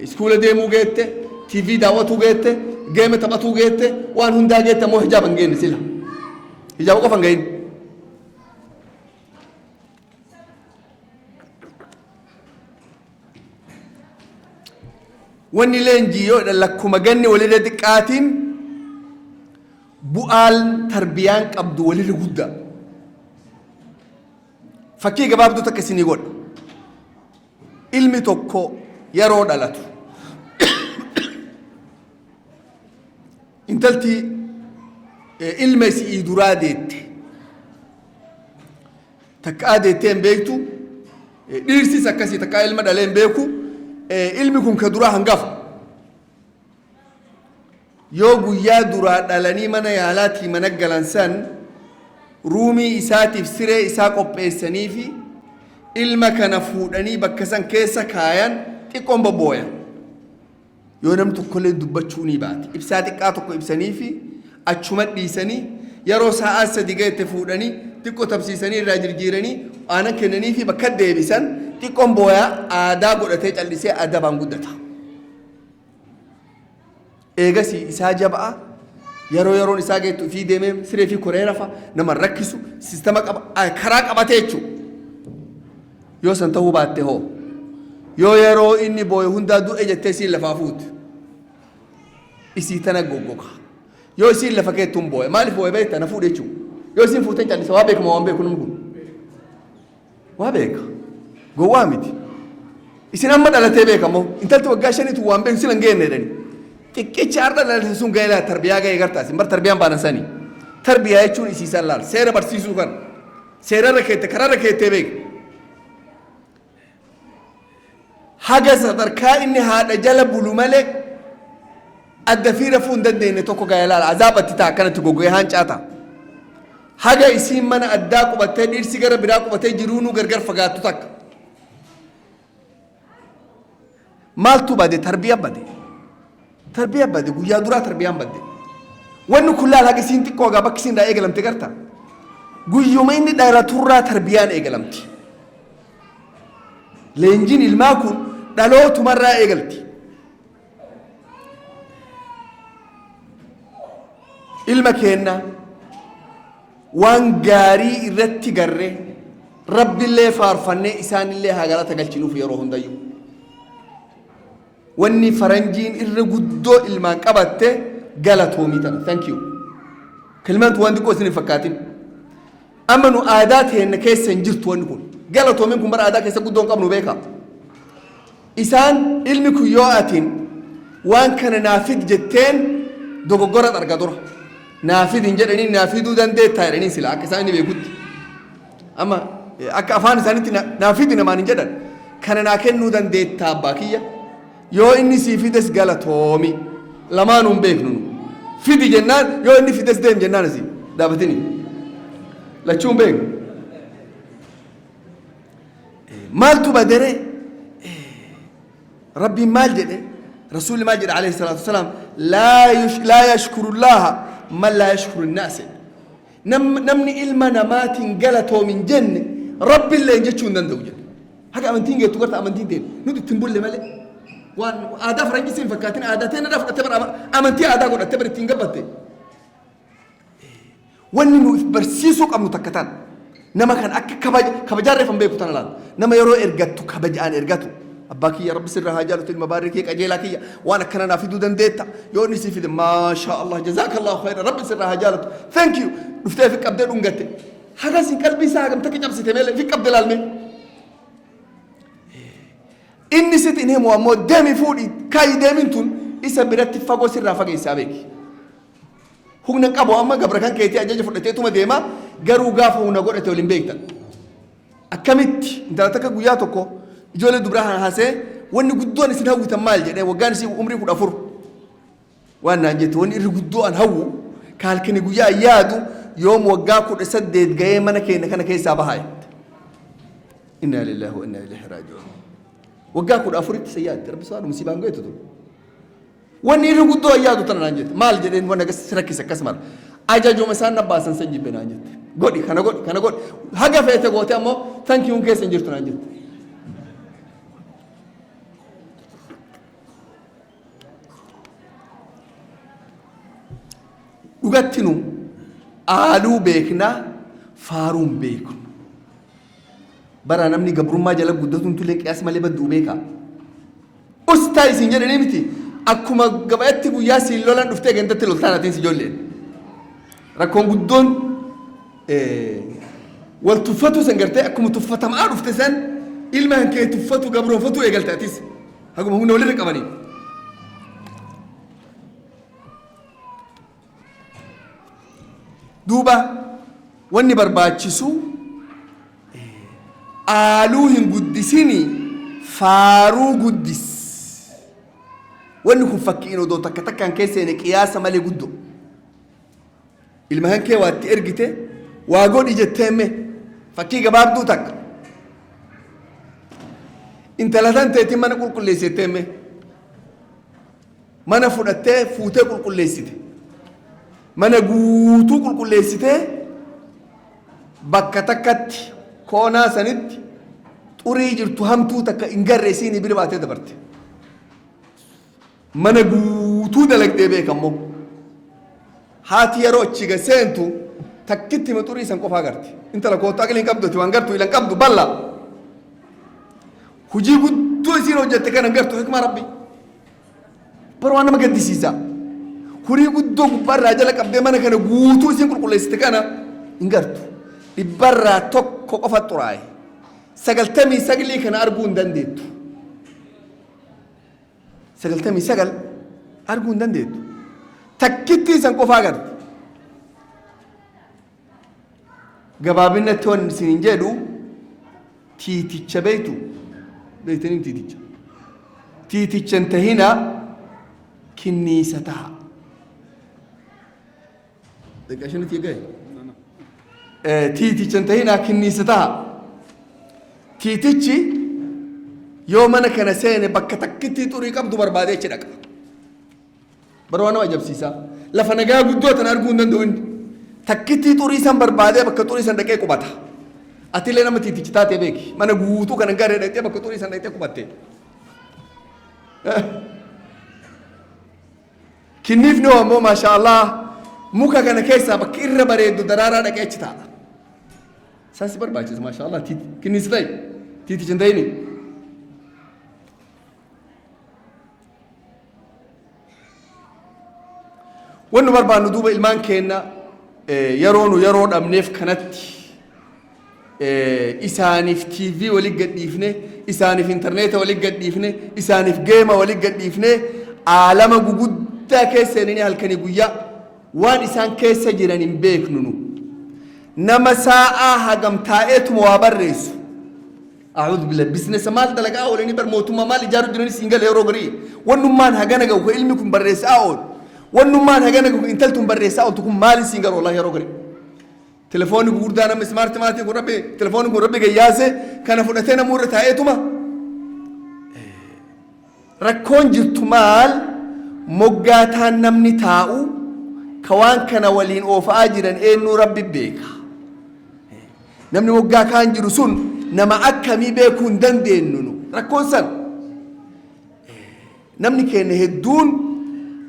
iskuula deemuu geette TV daawwatuu geette geeme taphatuu geette waan hundaa geette ammoo hijaaban geenne sila hijaaba qofan geenne wanni leenjii yoo lakkuma ganni walirra xiqqaatiin bu'aan tarbiyaan qabdu walirra guddaa fakkii gabaabduu takka isinii godha ilmi tokko yeroo dhalatu intalti ilma isii duraa deette takka deettee hin beektu dhiirsis akkasii takka ilma dhalee hin beeku ilmi kun ka duraa hangafa yoo guyyaa duraa dhalanii mana yaalaatii mana galan san ruumii isaatiif siree isaa qopheessanii fi ilma kana fuudhanii bakka san keessa kaayan xiqqoon bobbooya yoo namni tokkollee dubbachuu ni baate ibsaa xiqqaa tokko ibsanii fi achuma dhiisanii yeroo sa'aa 3 ga'etti fuudhanii xiqqoo tabsiisanii irraa jirjiiranii aanan kennanii fi bakka deebisan xiqqoon booyaa aadaa godhatee callisee adabaan guddata eegasii isaa jaba'a yeroon isaa geettu fi deemee siree fi koree rafa nama rakkisu sistema karaa qabatee jechuudha yoo san ta'uu baatte hoo yoo yeroo inni booye hundaa du'e jettee siin lafaa fuute isii tana goggoga yoo isiin lafa keettuun booye maaliif booye beekta na fuudhe jechuudha yoo isiin fuuteen callisa waa beekama waan beeku namni kun waa beeka gowwaa miti isin amma dhalatee beekamoo intalti waggaa 5tu waan beeku sila hin geenne jedhani xiqqicha arda dhalate sun ga'ee tarbiyaa ga'ee gartaasi bar tarbiyaan baanan sanii tarbiyaa jechuun isiisan laal seera barsiisuu kan seerarra keette kararra keettee beeka haga sadarkaa inni haadha jala bulu malee adda fi rafuu hin dandeenye tokko gaa'elaala azaabatti ta'a akkanatti goggee haancaata haga isiin mana addaa qubattee dhirsi gara biraa qubatee jiruunuu gargar fagaattu takka maaltu bade tarbiyaa bade guyyaa duraa tarbiyaan badde wanni kun laal haga isiin xiqqoo gaa bakki isiin daa eegalamte garta guyyuma inni dhalaturraa tarbiyaan eegalamti leenjiin ilmaa kun dhalootumarraa eegalti ilma keenna waan gaarii irratti garree rabbillee faarfannee isaanillee haa galata galchinuuf yeroo hundayyuu wanni faranjiin irra guddoo ilmaan qabatte galatoomii tana thank you kilmantu waan xiqqoo isin hin fakkaatin amma nu aadaa teenna keessa hin jirtu wanni kun galatoomiin kun bara aadaa keessa guddoo hin qabnu beeka isaan ilmi kun yoo atiin waan kana naafid jetteen dogoggora arga dura naafid hin jedhanii naafiduu dandeettaa jedhanii sila akka isaan inni beekutti amma akka afaan isaanitti naafid namaan hin jedhan kana naa kennuu dandeettaa abbaa kiyya yoo inni sii fides galatoomi lamaanuu hin beeknu fidi jennaan yoo inni fides deem jennaan asii dhaabatini lachuu hin beeknu maaltu badere rabbiin maal jedhe rasuulli maal jedhe alayhi salaatu wasalaam laa yashkuru llaaha man laa yashkuru nnaase namni ilma namaatiin galatoomin jenne rabbiillee jechuu hin danda'u jedhe haga amantiin geettu garta amantiin teen nuti ittiin bulle malee waan aadaa faranjii siin fakkaatin aadaa teen irraa fudhattee bara amantii aadaa godhattee bara ittiin gabbatte wanni nu barsiisuu qabnu takka tan nama kan akka kabajaan reefan beeku tana laal nama yeroo ergattu kabajaan ergatu abbaa kiyya rabbi sirra haa jaalatu ilma baarii kee qajeelaa kiyya waan akkana naa fiduu dandeetta yoo inni sii fide maashaa allah jazaakallahu khayran rabbi sirra haa jaalatu thank you dhuftee fi qabdee dhungatte haga siin qalbii isaa hagam takka cabsite meelee fi qabde laalme inni sit in himu ammoo deemi fuudhi kaayi deemin tun isa biratti fagoo sirraa fageessaa beeki humna qabu amma gabra kan keetii ajaja fudhateetuma deema garuu gaafa humna godhate waliin beektan akkamitti intala takka guyyaa tokko ijoollee dubraa haasee wanni guddoon isin hawwitan maal jedhee waggaan isii umrii 14 waan naan jette wanni irri guddoo an hawwu kaalkini guyyaa yaadu yoom waggaa 18 ga'ee mana keenya kana keessaa bahaa inna lillahi wa inna ilaihi raaji'uun waggaa 14 itti sayyaatti rabbi subhaanahu musiibaan goetu tun wanni irri guddoo yaadu tana naan jette maal jedheen wanni agas rakkise akkasumas ajajuma isaan nabbaasan san jibbe naan jette godhi kana godhi haga feete goote ammoo tankiyuun keessa hin jirtu naan jette dhugattinu aaluu beeknaa faaruun beeknu bara namni gabrummaa jala guddatuun tulee qiyaas malee badduu beeka ustaa isin jedhanii miti akkuma gabaatti guyyaa siin lolan dhuftee gandatti loltaan atiin si ijoolleen rakkoon guddoon wal tuffatu san gartee akkuma tuffatamaa dhufte san ilma hankee tuffatu gabroonfatu eegalte atis haguma humna walirra qabanii duuba wanni barbaachisu aaluu hin guddisini faaruu guddis wanni kun fakkiin odoo takka takkaan keesseene qiyaasa malee guddo ilma hankee waatti ergite waa godhi jetteemme fakkii gabaabduu takka intala tan teetiin mana qulqulleessitteemme mana fudhattee fuutee qulqulleessite mana guutuu qulqulleessitee bakka takkatti koonaa sanitti xurii jirtu hamtuu takka hin garre isiinii bira baatee dabarte mana guutuu dalagdee beekammoo haati yeroo achi seentu takkitti ma xurii san qofaa garti intala koottaa aqliin qabduti waan gartu ilan qabdu balla hujii guddoo isiin hojjette kana gartu hikma rabbi bara waan nama gaddisiisa hurii guddoo gubbaarraa jala qabdee mana kana guutuu isiin qulqulleessite kana hin gartu dhibbarraa tokko qofa xuraa'e 99 kana arguu hin dandeettu 99 arguu hin dandeettu takkitti isan qofaa garti gabaabinatti waan isin hin jedhu tiiticha beeytu beeytaniin tiiticha تيتي تشنتهنا كنيستها دقا شنو تيجي تيتي تشنتهنا كنيستها تيتيتشي يومنا كان سين بكتكتي طريقة بدو بربادة كذا بروانا وجب سيسا لفنجا قدوة تنارجون دندون تكتي طريقة بربادة بكتوري سندكة كوباتها أتيلي نما تيتي تاتي بيك ما نقولتو كان نقارن دكتي بكتوري سندكة كوباتة كنيف نومو ما شاء الله موكا كان كيسا بكير بريدو درارا دكتي تاتا ساسي برباجز ما شاء الله كنيستاي تيتي جنديني وانو بربان ندوب إلمان كينا يرون أمنيف كانت إسانيف تي في ولي قد ديفنه إسانيف إنترنت ولي قد ديفنه إسانيف جيم ولي قد ديفنه عالم جوجدا كيسنيني هالكنيجويا وان إسان كيس جيران بيك نونو نما ساعة هجم تايت موابرس أعوذ بالله بزنس مال دلقا أوليني برموتو مال جارو جراني سينجل يورو غري ونمان هجانا جو علمكم برس أول ونمان هجانا جو إنتلتم برس أول تكون مال سينجل والله يورو غري تلفوني بوردانا مسمارت ماتي قربي تلفوني قربي جياسة كان فلتنا مورة تايتوما ركون جرت مال مجاتان نمني تاو كوان كان ولين أوف أجرا إنه ربي بيك نمني مجا كان جرسون نما أكمي بيكون دندين نونو ركون سن نمني كان هدون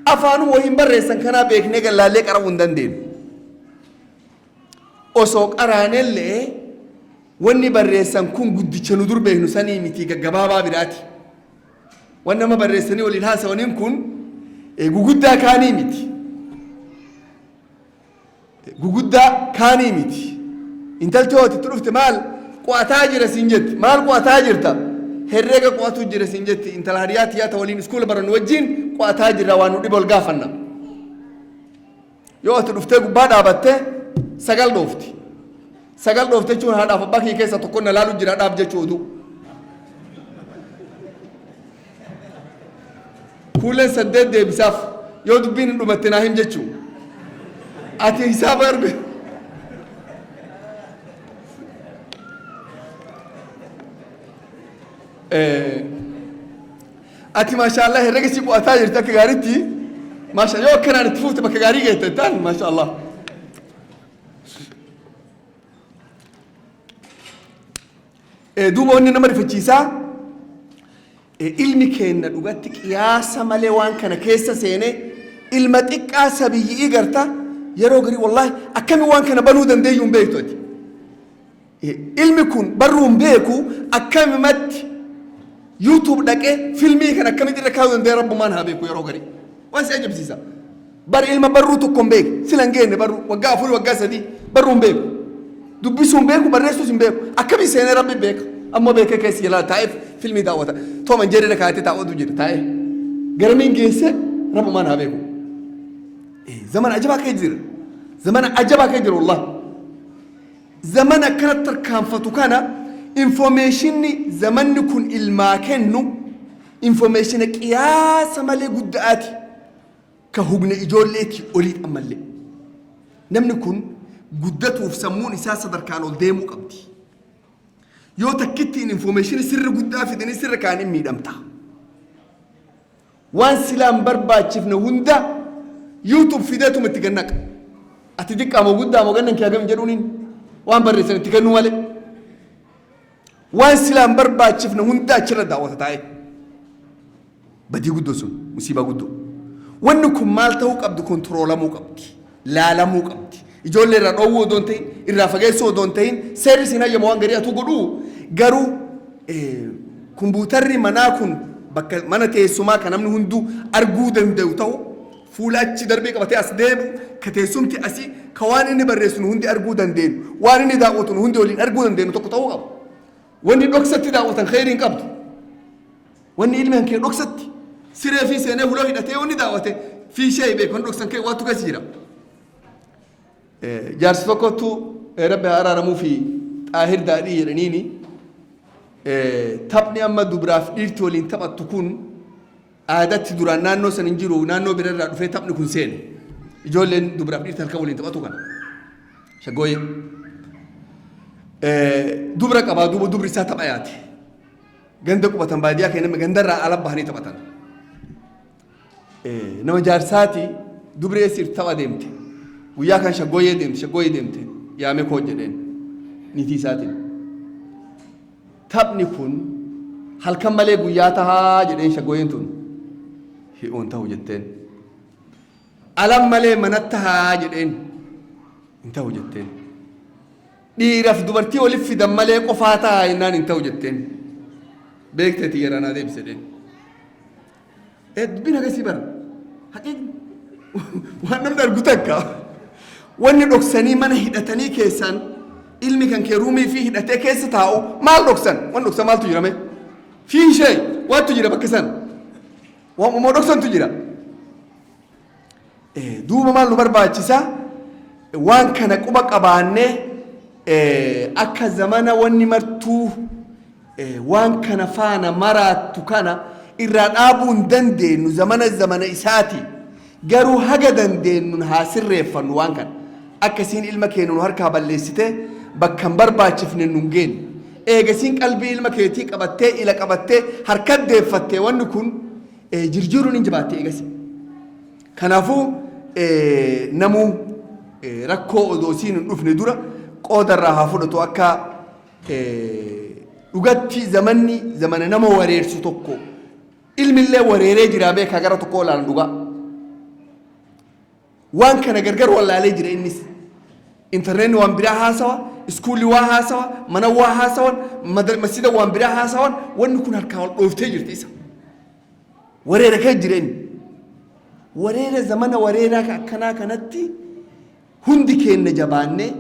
أفانو وهم برسن كنا بيك نجا لا ليك أروون دندين أسوق أرانيلي واني برسن كون قد تشندور بينو سني متي جبابا براتي وانا ما برسني وللهاسة ونمكن جوجدا كاني متي جوجدا كاني متي انتلتو تتروف تمال قواتاجر سنجت مال قواتاجر تا هرقة قواتاجر سنجت انت الهريات يا تولين سكول برا نوجين قواتاجر روانو ديبول غافنا يو تروفتي بعد ابته سجل دوفتي شو هذا فباكي كيسة تكون لالو جراد أبجد شو كلن سدد ده بساف يود بين لو متناهم جتشو أتي حساب أربع أتي ما شاء الله هرجسي بو أتاجر تكغاريتي ما شاء الله يو كنا نتفوت بكغاري جتتان ما شاء الله دوبا وني نمر فتشيسا علمي كنا دوغاتك يا سمالي وان كان كيسا سيني علمتك أسبي إيجرتا يرو غري والله أكمل وان كان بنودن دي يوم بيتوتي علمي كون بروم بيكو أكمل مت يوتيوب دك فيلمي كان أكمل دي ركاودن دي رب مان هابيكو يرو غري واسي أجب سيسا بر علم برو تكون بيك سلنجين برو وقا فول وقا سدي بروم بيكو دبيسون بيكو بريسو سين بيكو أكمل سيني ربي بيك أما بيك كيس يلا تعرف فيلمي دعوته توما جري لك هاتي تعودو جري تعرف قرمين جيسة رب ما نهابيكو زمان عجبك يجري زمان عجبك يجري والله زمان كانت تركان فتوكانا انفورميشني زمان نكون الماكنو انفورميشن قياس مالي قداتي كهوغن اجوليتي اوليت امالي نم نكون قدتو فسمون اساس دركانو ديمو قبدي يو تكتي انفورميشن سر قدا في دني سر كان ميدمتا وان سلام بربا تشفنا وندا يوتيوب فيديوهاتهم تجنك أتديك أمو قدا أمو جنن كيا جم جرونين وان بريسن تجنوا ماله وان سلام بربا تشفنا وندا تشرد دعوة تاعي بدي قدوسون مصيبة قدو وانكم مالتهو قبض كنترول مو قبضي لا مو قبضي يجول لي رأوه دونتين الرافقيسو دونتين سيرسنا يموان غريا تقولو غرو كمبيوتر مناكن بك منته سما كنامن هندو أرجودن دوتاو فولاتش دربي كبتي أسدب كتيسومتي أسي كوان إني بريسون هندي أرجودن دين وان إني دعوتون هندي ولين أرجودن دين تقطعوا قب واني نقصت دعوتن خيرين قبض واني علمهم كي نقصت سيرة في سنة ولا هنا تي واني دعوته في شيء بيكون نقصن كي واتو كثيرة جالس فكرتو ربي أرارمو في آخر داري يرنيني تبني أما دبراف إرتولين تبى تكون aadatti duraan naannoo san hin jiru naannoo birarraa dhufee taphni kun seene ijoolleen dubaraaf dhiirta halkan waliin taphatu kana shaggooyee dubra qabaa duuba dubri isaa tapha yaate ganda qubatan baadiyyaa kee nama gandarraa ala bahanii taphatan nama jaarsaati dubri eessir tapha deemte guyyaa kan shaggooyee deemte yaame koo jedheen niitii isaatiin taphni kun halkan malee guyyaa tahaa jedheen shaggooyeen tun hi'oon ta'u jetteen alam malee manatti tahaa jedheen hin ta'u jetteen dhiiraaf dubartii waliif fidan malee qofaa tahaa jennaan hin ta'u jetteen beekteeti yeranaa deebisedheen dubbiin agasii bara haqiiqni waan namni argu takka wanni dhoksanii mana hidhatanii keessan ilmi kan kee ruumii fi hidhatee keessa taa'u maal dhoksan waan dhoksan maaltu jirame fi ishee waantu jira bakka san waan moo dhoksantu jira duuba maal nu barbaachisa waan kana quba qabaannee akka zamana wanni martuu waan kana faana maraattu kana irraa dhaabuu hin dandeenyu zamana isaati garuu haga dandeenyuun haa sirreeffannu waan kana akkasiin ilma keenya nu harkaa balleessite bakka hin barbaachifne nu hin geenye eegasiin qalbii ilma keetii qabattee ila qabattee harkat deeffattee wanni kun jirjiiruun hin jibaatte eegasi kanaafuu namuu rakkoo odoo siin hin dhufne dura qoodarraa haa fudhatu akka dhugatti zamana nama wareersu tokko ilmillee wareeree jira beekaa gara tokko olaan dhugaa waan kana gargar wallaalee jira innis intarneetni waan biraa haasawa iskuulli waa haasawa mana waa haasawan masjida waan biraa haasawan wanni kun harkaa wal dhooftee jirti isa wareera kan jira inni wareera zamana wareeraa akkanaa kanatti hundi keenya jabaannee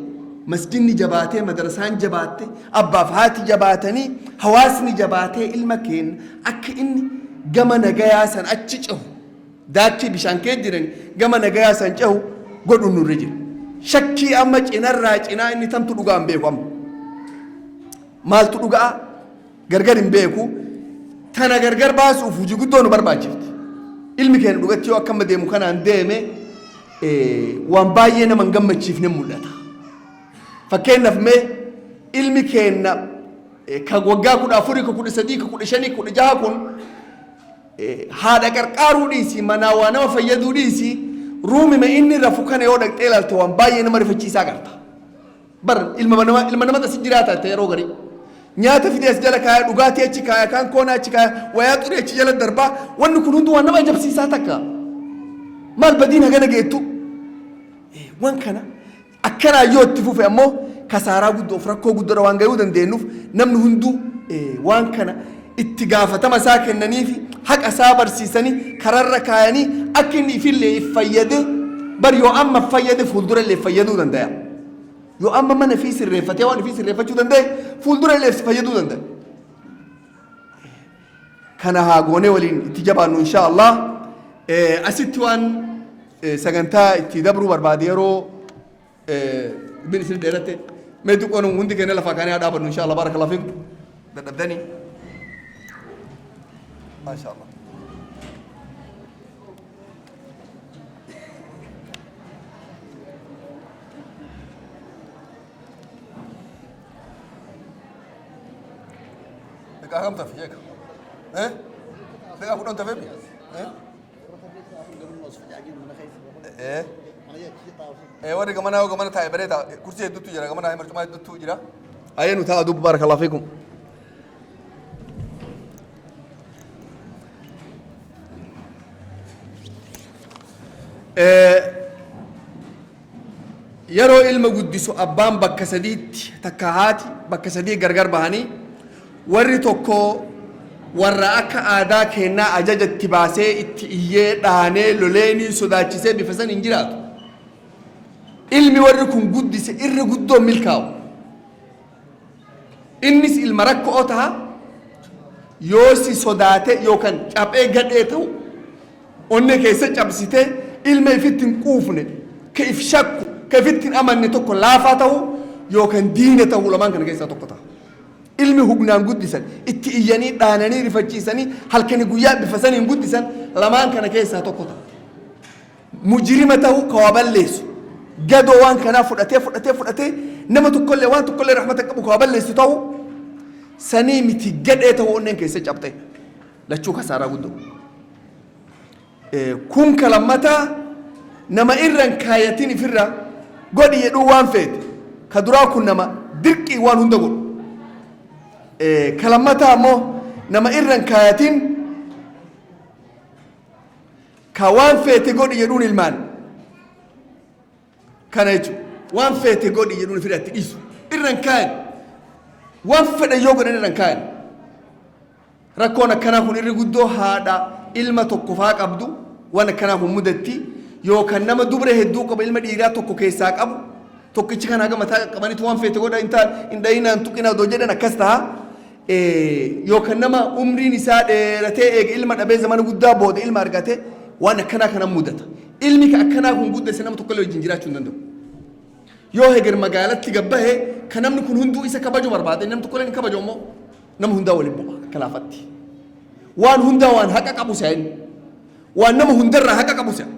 masjidni jabaatee madrasaan jabaatte abbaaf haati jabaatanii hawaasni jabaatee ilma keenya akka inni gama nagayaa san achi cehu daachii bishaan kee jiran gama nagayaa san cehu godhu nurra jira shakkii amma cinarraa cinaa inni tamtu dhugaa hin beeku amma maaltu dhugaa gargar hin beeku tana gargar baasuuf hojii guddoo nu barbaachifti ilmi keenya dhugatti yoo akkama deemu kanaan deeme waan baay'ee nama hin gammachiifne mul'ata fakkeenyaaf mee ilmi keenya ka waggaa 14 ka 13 ka 15 ka 16 kun haadha qarqaaruu dhiisi manaa waa nama fayyaduu dhiisi ruumima inni rafu kana yoo dhaqxee ilaalte waan baay'ee nama rifachiisaa garta bar ilma nama asi jiraata ta'e yeroo garii nyaata fidee as jala kaaya dhugaatii achi kaaya kaan koona achi kaaya wayaa xurii achi jala darbaa wanni kun hundi waan nama ajabsiisaa takka maal badiin hagana geettu waan kana akkanaa yoo itti fufe ammoo kasaaraa guddoof rakkoo guddaa waan gahuu dandeenyuuf namni hunduu waan kana itti gaafatama isaa kennaniifi haqa isaa barsiisanii kararra kaayanii akka inni ifillee fayyade bar yoo amma fayyade fuuldura illee fayyaduu danda'a yoo amma mana fi sirreeffatee waan fi sirreeffachuu danda'e fuuldura illee fayyaduu danda'a kana haa goonee waliin itti jabaannu insha Allah asitti waan sagantaa itti dabruu barbaade yeroo bin isin dheeratte mee duqoon hundi keenya lafaa kaanii haa dhaabannu insha Allah barakallahu fiikum dadhabdanii ما شاء الله دقيقة كم تفي هيك؟ ها؟ دقيقة كم تفي؟ ها؟ إيه؟ إيه وري كمان تاي بريتا كرسي يدوتو جرا كمان هاي مرتما يدوتو جرا أيه نتاع دوب بارك الله فيكم yeroo ilma guddisu abbaan bakka sadiitti takka haati bakka sadii gargar bahanii warri tokko warra akka aadaa kennaa ajajatti baasee itti iyyee dhaanee loleenii sodaachisee bifa san hin jiraatu ilmi warri kun guddise irra guddoo milkaa'u innis ilma rakkoo taha yoo si sodaate yookaan caphee gadhee ta'u onne keessa cabsite ilma ifittin quufne ka if shakku ka ifittin amanne tokko laafaa ta'u yookaan diine ta'u lamaan kana keessaa tokko ta'a ilmi hugnaan guddisan itti iyyanii dhaananii rifachiisanii halkani guyyaa bifasanii guddisan lamaan kana keessaa tokko ta'a mujrima ta'uu kawaa balleessu gadoo waan kanaa fudhatee nama tokkollee waan tokkollee rahmata qabu kawaa balleessu ta'uu sanii miti gadhee ta'uu onneen keessa cabxee lachuu kasaaraa guddoo kun kalammataa nama irran kaayatiin ifirra godhi jedhuu waan feete ka duraa kun nama dirqii waan hunda godhu kalammataa ammoo nama irran kaayatiin ka waan feete godhi jedhuun ilmaan kana jechuudha waan feete godhi jedhuun ifirra itti dhiisu irran kaayan waan fedhan yoo godhan irran kaayan rakkoon akkanaa kun irri guddoo haadha ilma tokko faa qabdu waan akkanaa kun mudatti yookaan nama dubra hedduu qaba ilma dhiiraa tokko keessaa qabu tokkichi kan haga mataa qabanitu waan feete godha hin dhayinaan tuqinaa doo jedhan akkas ta'a yookaan nama umriin isaa dheeratee eega ilma dhabee zamana guddaa booda ilma argate waan akkanaa kana mudata ilmi ka akkanaa kun guddase nama tokkollee wajjin jiraachuu hin danda'u yoo heger magaalatti gabbahe ka namni kun hunduu isa kabaju barbaade namni tokkollee hin kabaju ammoo nama hundaa waliin bu'a akka laafatti waan hundaa waan haqa qabu seen waan nama hundarraa haqa qabu seen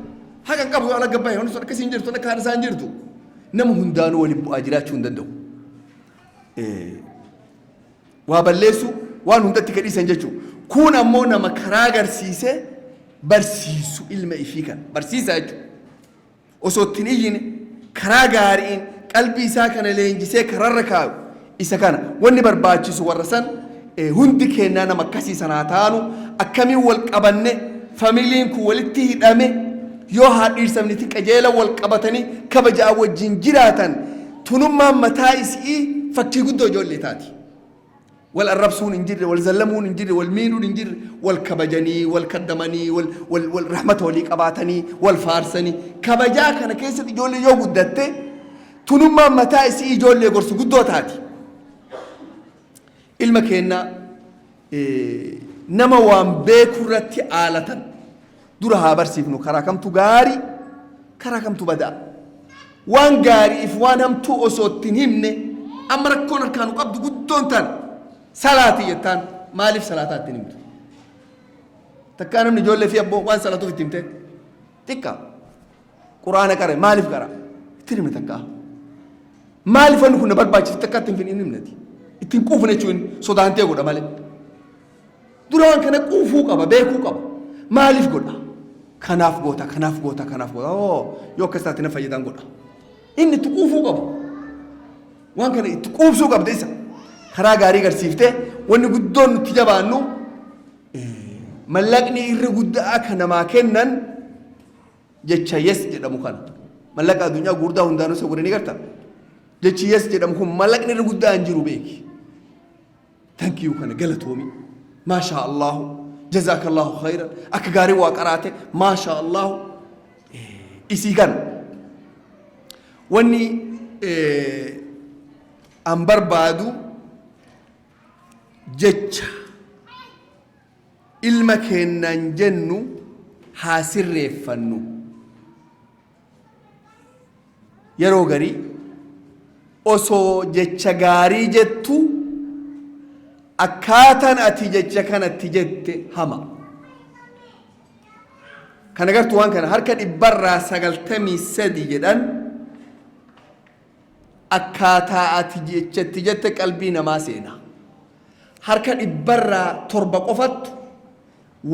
haqa qabu ala gabbahe wanti sun akkasii hin jirtu akka haadha isaa hin jirtu nama hundaanuu waliin bu'aa jiraachuu hin danda'u waa balleessu waan hundatti kadhiisan jechuudha kun ammoo nama karaa agarsiisee barsiisu ilma ifii kan barsiisaa jechuudha osoo ittiin iyyine karaa gaariin qalbii isaa kana leenjisee karaarra kaa'u isa kana wanni barbaachisu warra san hundi kennaa nama akkasii sanaa taanu akkamiin wal qabanne familiin kun walitti hidhame yoo haadhiirsamniti qajeela wal qabatanii kabajaa wajjin jiraatan tunummaan mataa isii fakkii guddoo ijoollee taati wal arrabsuun hin jirre wal zallamuun hin jirre wal miidhuun hin jirre wal kabajanii wal kaddamanii wal rahmata walii qabaatanii wal faarsanii kabajaa kana keessatti ijoollee yoo guddatte tunummaan mataa isii ijoollee gorsu guddoo taati ilma kennaa nama waan beeku irratti aalatan dura haa barsiifnu karaa kamtu gaarii karaa kamtu badaa waan gaariif waan hamtuu osoo ittiin himne amma rakkoon harkaanu qabdu guddoon tan salaati jettaan maaliif salaataa ittiin himtu takkaa namni ijoollee fi abboo waan salaatuuf itti himte xiqqaa quraana qare maaliif qara ittiin himne takkaa maaliif wanni kun na barbaachisu takkaa ittiin himneti ittiin quufne jechuun sodaantee godha malee dura waan kana quufuu qaba beekuu qaba maaliif godha kanaaf goota yoo akkas taate na fayyadaan godha inni itti quufuu qaba waan kana itti quubsuu qabda isa karaa gaarii garsiiftee wanni guddoon nutti jabaannu mallaqni irra guddaa akka namaa kennan jecha yes jedhamu kana mallaqa addunyaa guddaa hundaanuu isa godhanii garta jechi yes jedhamu kun mallaqni irra guddaa hin jiru beeki tankiyuu kana galatoomi maashaa allahu جزاك الله خيرا أكجاري وقراته ما شاء الله إسيغان وني أمبر بادو جتش المكان ننجنو حاسر ريفنو يرو غري أسو جتش غاري جتو akkaataan ati jecha kanatti jette hama kan agartu waan kana harka 193 jedhan akkaataa ati jechatti jette qalbii namaa seena harka 107 qofattu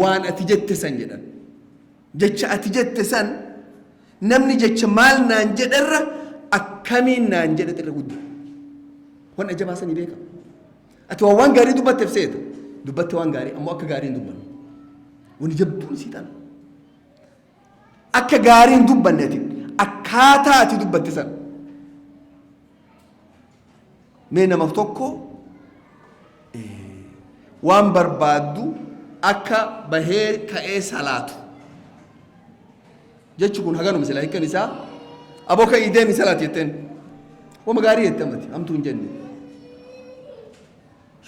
waan ati jette san jedhan jecha ati jette san namni jecha maal naan jedharra akkamiin naan jedhe irra guddaa waan ajabaasanii beeka ati waan gaarii dubbatteef seeta dubbatte waan gaarii ammoo akka gaariin dubbanne wani jabduun siitan akka gaariin dubbanne ati akkaataa ati dubbatte san mee namaaf tokko waan barbaaddu akka bahee ka'ee salaatu jechu kun haganuma sila hikkan isaa aboo ka'ii deemi salaati jetteen wama gaarii jette amati amtuu hin jenne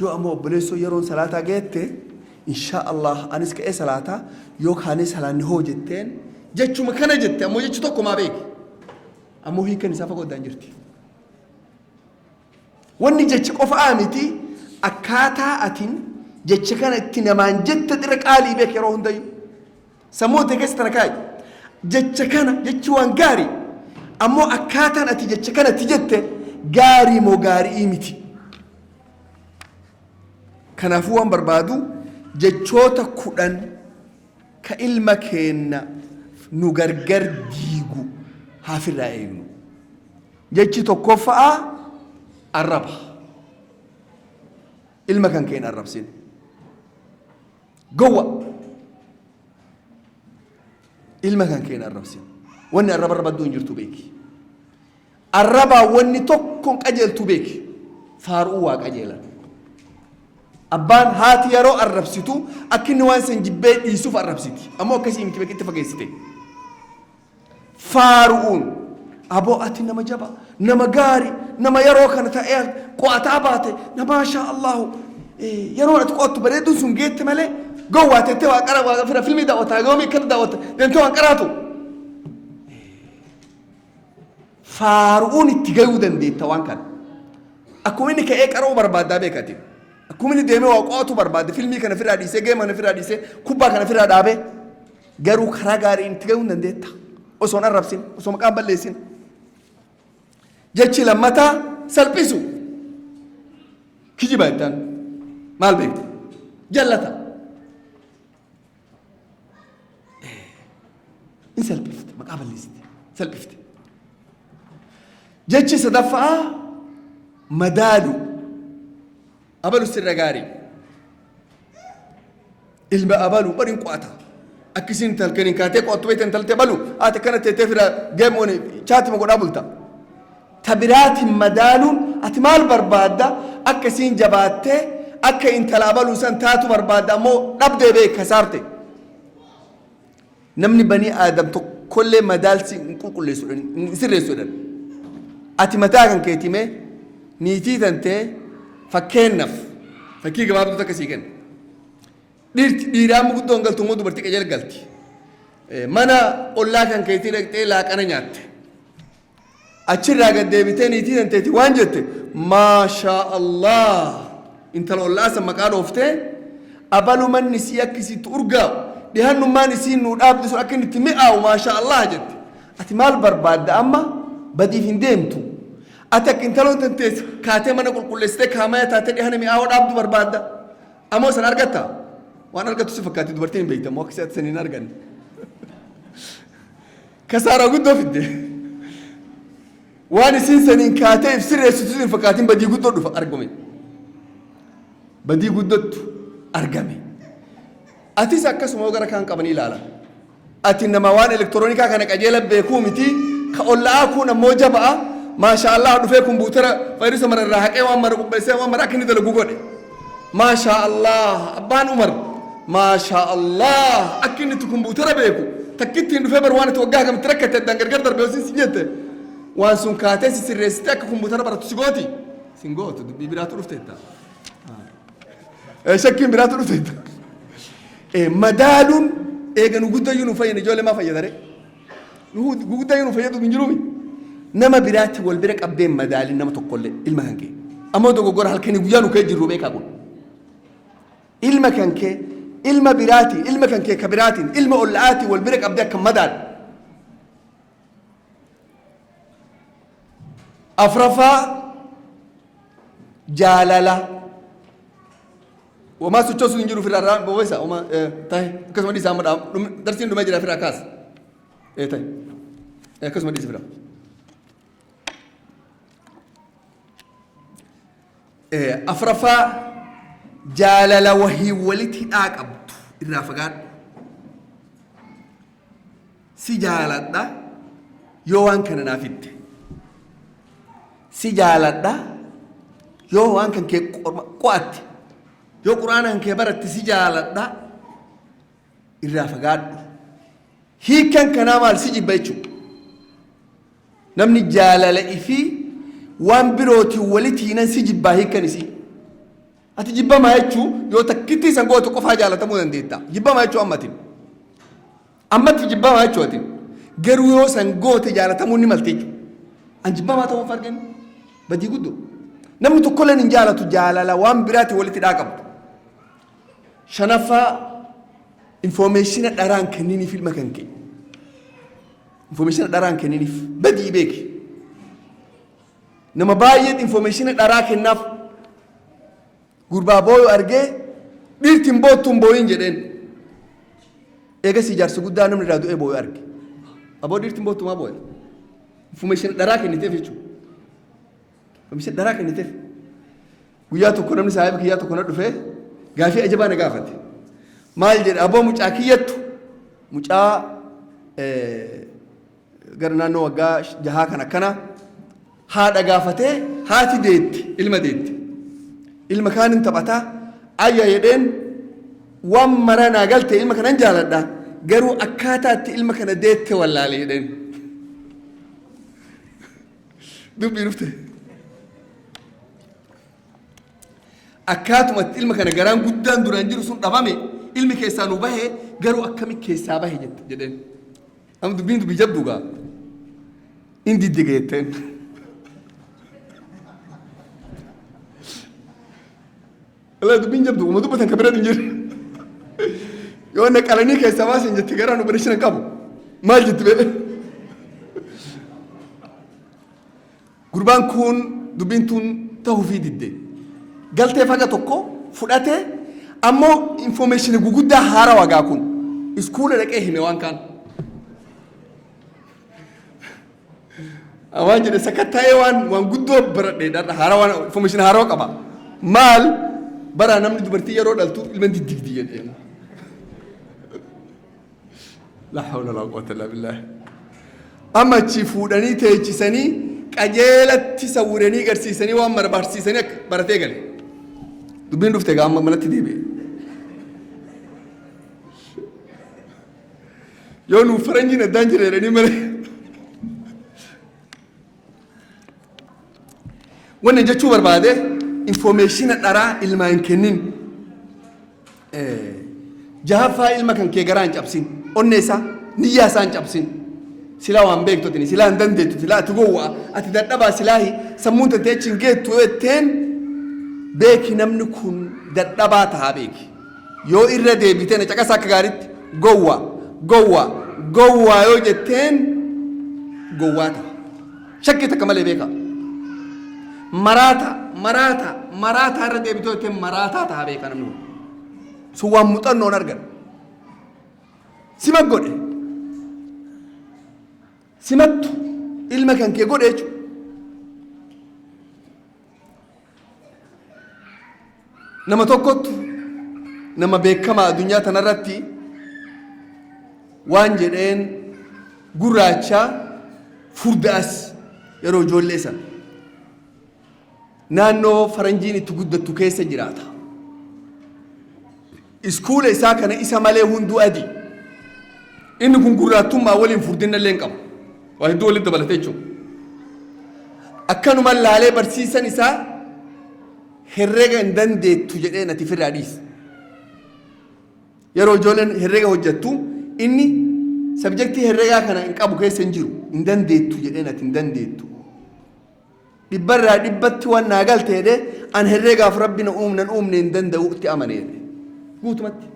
yoo ammoo obboleessoo yeroon salaataa geette insha Allah anis ka'ee salaataa yoo kaanee salaanni hoo jetteen jechuma kana jette ammoo jechi tokko maa beeki ammoo hiikan isaa fagoo addaan jirti wanni jechi qofaa miti akkaataa atiin jecha kana itti namaan jetta xira qaalii beek yeroo hundayyuu sammuu ta'e keessa tana kaayi jecha kana jechi waan gaarii ammoo akkaataan ati jecha kana itti jette gaarii moo gaarii miti kanaafuu waan barbaadu jechoota 10 ka ilma keenna nu gargar diigu haafirraa eegnu jechi tokkoffaa arraba ilma kan keenya arrabsin gowwa ilma kan keenya arrabsin wanni arraba arrabaddu hin jirtu beeki arrabaa wanni tokkon qajeeltu beeki faaruu waa qajeelan abbaan haati yeroo arrabsitu akkinni waan san jibbee dhiisuuf arrabsiti ammoo akkasii miti beekitti fageessite faaruun aboo ati nama jaba nama gaari nama yeroo kana ta'ee qo'ataa baate na maashaa allahu yeroo ati qo'attu bareedduun sun geette malee gowwaa tettee waa qara waa fira filmii daawwataa goomii akkana daawwata deemtee waan qaraatu faaruun itti gayuu dandeetta waan kana akkuma inni ka'ee qara'uu barbaaddaa beekati akkuma inni deemee waa qo'atu barbaadde filmii kana firaa dhiisee geema kana firaa dhiisee kubbaa kana firaa dhaabee garuu karaa gaariin itti gayuu dandeetta osoo hin arrabsin osoo maqaan balleessin jechi lammataa salphisu kijiba jettaan maal beekte jallata in salphifte maqaa balleessite salphifte jechi sadaffaa madaalu abalu sirra gaarii ilma abalu bariin qo'ata akkisiin talkaniin kaatee qo'attu beektan talte balu ati kana teetee fira geemoon chaatima godhaa bulta tabiraatiin madaaluun ati maal barbaadda akkasiin jabaattee akka intala abaluu san taatu barbaadda ammoo dhabdee beeka saarte namni banii aadam tokkollee madaalsi hin qulqulleessuudhaan hin sirreessuudhaan ati mataa kan keetimee niitii tantee fakkeennaaf fakkii gabaabduu akkasii kenna dhiiraa guddoon galtu immoo dubartii qajeela galti mana ollaa kan keetii dhaqxee laaqana nyaatte achirraa gad deebitee niitii tanteeti waan jette maashaa allah intala ollaa san maqaa dhooftee abaluman isii akkisitti urgaa'u dhihannummaan isiin nuu dhaabdi sun akka inni itti mi'aawu maashaa allah jette ati maal barbaadda amma badiif hin deemtu ati akka intaloon tantees kaatee mana qulqulleessitee kaamaya taatee dhihana mi'aawoo dhaabdu barbaadda ammoo san argatta waan argattu si fakkaatti dubartiin hin beektamu akka isaatti saniin arganne kasaaraa guddoo fidde waan isiin saniin kaatee if sirreessitu sin fakkaatiin badii guddoo dhufa argame badii guddottu argame atis akkasuma gara kaan qabanii ilaala ati nama waan elektiroonikaa kana qajeela beekuu miti ka olla'aa kun ammoo jaba'a maashaa allah dhufee kompuutera fayyisa mara irraa haqee waan mara qubbeessee waan mara akka inni dalagu godhe maashaa allah abbaan umar maashaa allah akka inni kompuutera beeku takkittiin dhufee bar waan itti waggaa kamitti rakkate addaan gargar darbee osin si jette waan sun kaatee si sirreessitee akka kompuutera baratu si gooti sin gootu dubbii biraatu dhufteetta shakkiin biraatu dhufteetta madaaluun eega nu guddayyuu nu fayyadu ijoollee maa fayyadare nu guddayyuu nu fayyadu hin jiruumi nama biraatti wal bira qabdeen madaalin nama tokkollee ilma kan kee ammoo dogoggora halkanii guyyaa nu kee jirru beekaa kun ilma kan kee ilma biraati ilma kan kee ka biraatiin ilma olla'aati wal bira qabdee akka madaal afrafaa jaalala وما سوتشوس نجرو في الرام بويسا وما تاي كسم دي سامر درسين دم جرا في راكاس تاي كسم دي سفرا أفرفا جالل وهي ولتي أكبت الرافقات سجالت دا يوان كان نافت سجالت دا يوان كان كي قوات yoo quraanaan kee baratti si jaaladha irraa fagaadhu hiikan kanaa maal si jibba jechuudha namni jaalala ifii waan birootiin walitti hinan si jibbaa hiikan isii ati jibbamaa jechuu yoo takkitti isan gootu qofaa jaalatamuu dandeetta jibbamaa jechuu ammatti jibbamaa jechuu atin garuu yoo san goote jaalatamuu ni malte jechuudha an jibbamaa ta'uu fargan badii guddoo namni tokkolleen hin jaalatu jaalala waan biraati walitti dhaaqabu shanaffaa informationa dharaan kenniniif ilma kan kee informationa dharaan kenniniif badii beeki nama baay'eet informationa dharaa kennaaf gurbaa booyu argee dhiirtiin boottuun booyin jedheen eegas ijaarsa guddaa namni irraa du'ee booyu arge aboo dhiirtiin boottumaa booye informationa dharaa kenniteef jechuudha informationa dharaa kenniteef guyyaa tokko namni saahiba kiyyaa tokko na dhufee gaafii ajabaa na gaafate maal jedhe aboo mucaa kiyyattu mucaa gara naannoo waggaa 6 kan akkana haadha gaafatee haati deetti ilma kaanin taphataa ayya jedheen waan mara naa galte ilma kanan jaaladha garuu akkaataatti ilma kana deette wallaale jedheen dubbii dhufte akkaatumatti ilma kana garaan guddaan duraan jiru sun dhabame ilmi keessaa nu bahe garuu akkami keessaa bahe jedheen amma dubbiin dubbii jabduugaa in diddige jetteen Allah dubbiin jabdu uma dubbatan kabira hin jiru yoo na qalanii keessaa baasin jetti garaa nu barishina qabu maal jetti bee gurbaan kun dubbiin tun ta'uu fi didde galtee faga tokko fudhate ammoo information guguddaa haara wagaa kun iskuula dhaqee hime waan kaan awaan jedhe sakattaa'ee waan guddoo baradhee dharra haara waan information haara qaba maal bara namni dubartii yeroo dhaltu ilman diddigdi jedheen la hawla wala quwwata illa billah amma chi fuudhanii teechisanii qajeelatti sawuranii garsiisanii waan barbaarsiisanii baratee gale dubbiin dhufte gaama manatti deebi'e yoo nu faranjiin addaan jira jedhanii malee wannan jechuu barbaade informationa dharaa ilmaan kennin jahaffaa ilma kan kee garaan cabsin onneessa niyyaa isaan cabsin silaa waan beektotin silaa hin dandeettu silaa ati gowwaa ati dadhabaa silaahi sammuun tantee achi hin geettu jetteen beeki namni kun dadhabaa tahaa beeki yoo irra deebitee na caqasa akka gaaritti gowwaa yoo jetteen gowwaa ta'a shakkii takka malee beeka maraata irra deebitee jetteen maraataa tahaa beeka namni kun sun waan muuxannoon argan sima godhe simattu ilma kan kee godhe jechuudha nama tokkottu nama beekamaa addunyaa tanarratti waan jedheen gurraacha furdaas yeroo ijoollee san naannoo faranjiin itti guddattu keessa jiraata iskuula isaa kana isa malee hunduu adii inni kun gurraattummaa waliin furdinna illee hin qabu waa hedduu walitti dabalatee jechuudha akkanuma laalee barsiisan isaa herrega hin dandeettu jedhee nati firraa dhiisa yeroo ijoolleen herrega hojjettu inni sabjektii herregaa kana hin qabu keessa hin jiru hin dandeettu jedhee nati hin dandeettu dhibbarraa dhibbatti waan naa galte jedhee an herregaaf rabbina uumnan uumne hin danda'u itti amane jedhe guutumatti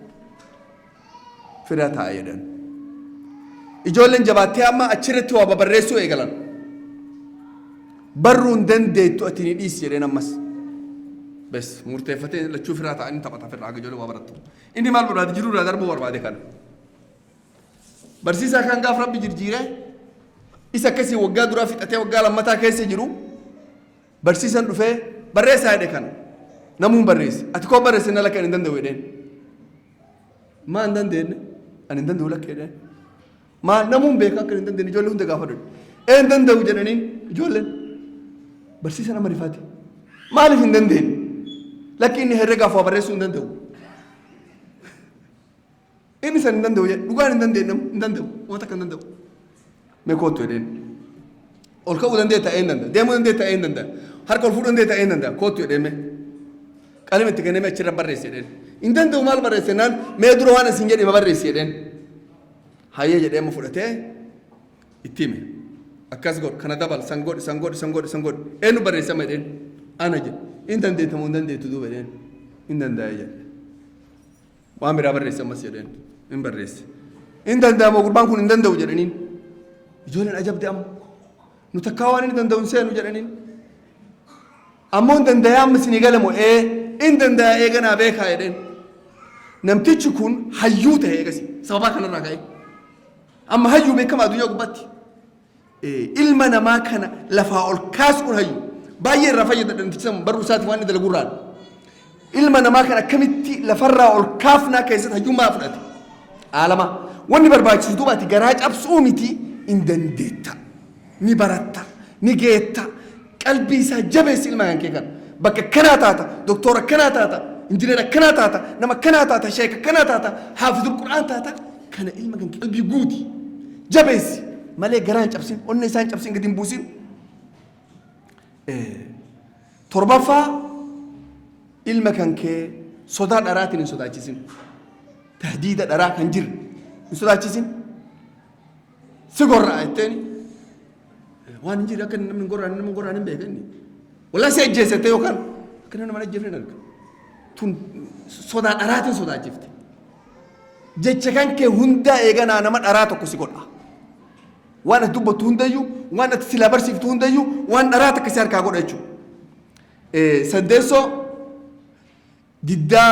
firraa ta'a jedhan ijoolleen jabaattee amma achirratti waa babarreessuu eegalan barruu hin dandeettu ati ni dhiisi jedheen ammas bes murteeffatee lachuu firraa ta'anii taphata firraa akka ijoollee waa barattu inni maal barbaade jiruu irraa darbuu barbaade kana barsiisaa kan gaaf rabbi jirjiire isa akkasii waggaa duraa fixatee waggaa lammataa keessa jiru barsiisan dhufee barreessaa jedhe kana namuun barreesse ati koo barreesse na lakka hin danda'u jedheen maa hin dandeenye ani hin danda'u lakka jedheen maa namuun beeka akka hin dandeenye ijoollee hunda gaafa dhodhe hin danda'u jedhaniin ijoolleen barsiisa nama rifaati maaliif hin dandeenye lakki inni herregaaf waa barreessuu hin danda'u inni san hin danda'u jedhe dhugaan hin dandeenye hin danda'u wanta akka hin danda'u mee kootu jedheen ol ka'uu dandeetta een danda'a deemuu dandeetta een danda'a harka ol fuudhuu dandeetta een danda'a kootu jedheen mee qalama itti kenname achirra barreesse jedheen hin danda'u maal barreesse naan mee dura waan isin jedhe ma barreesse jedheen hayyee jedhee ma fudhatee itti hime akkas godh kana dabal san godh eenyu barreessama jedheen أنا جد إن دندت مون دندت دوبلين إن دندايا وأمر أبرز مسيرين إن برز إن دندا ما قربان كون إن دندا وجرنين يجولن أجاب دام نتكاوان إن دندا ونسين وجرنين أمون دندا يام مسنيقال مو إيه إن دندا إيه جنا بيك هايدين نمتيج كون حيوته هي قصي سببا كنا راجعين أما هيو بكم أدوية قبتي إلمنا ما كان لفاء الكاس كون هيو باير رفاية دنتسم بروسات واني دلقوران إلمنا ما كان كمتي لفرّا الكافنا كيسات هيو ما أفرد عالما واني برباك سدوباتي جراج أبسوميتي إن دنديتا نبرتا نجيتا قلبي سجبس إلما كان بك كناتاتا دكتورة كناتاتا إنجينير كناتاتا نما كناتاتا شيخ كناتاتا حافظ القرآن تاتا كان إلما كان قلبي جودي جبس مالي جراج أبسين أني سانج أبسين قديم بوسين تربفا إلما كان كي صداد أراتي من صداد جسين تهديد أراك هنجر من صداد جسين سيقول رأي التاني وانا نجي لكن من قرآن بيغني ولا سيجي ستيو كان لكن أنا ما نجفني لك تون صداد أراتي صداد جفت جيتش كان كي هندا إيغانا أنا من أراتو كسي قرآن وانا دوبا تهنديو وانا تسيلابر سيف تهنديو وانا أراتك كسيار كاقود أيشو سدسو ديدا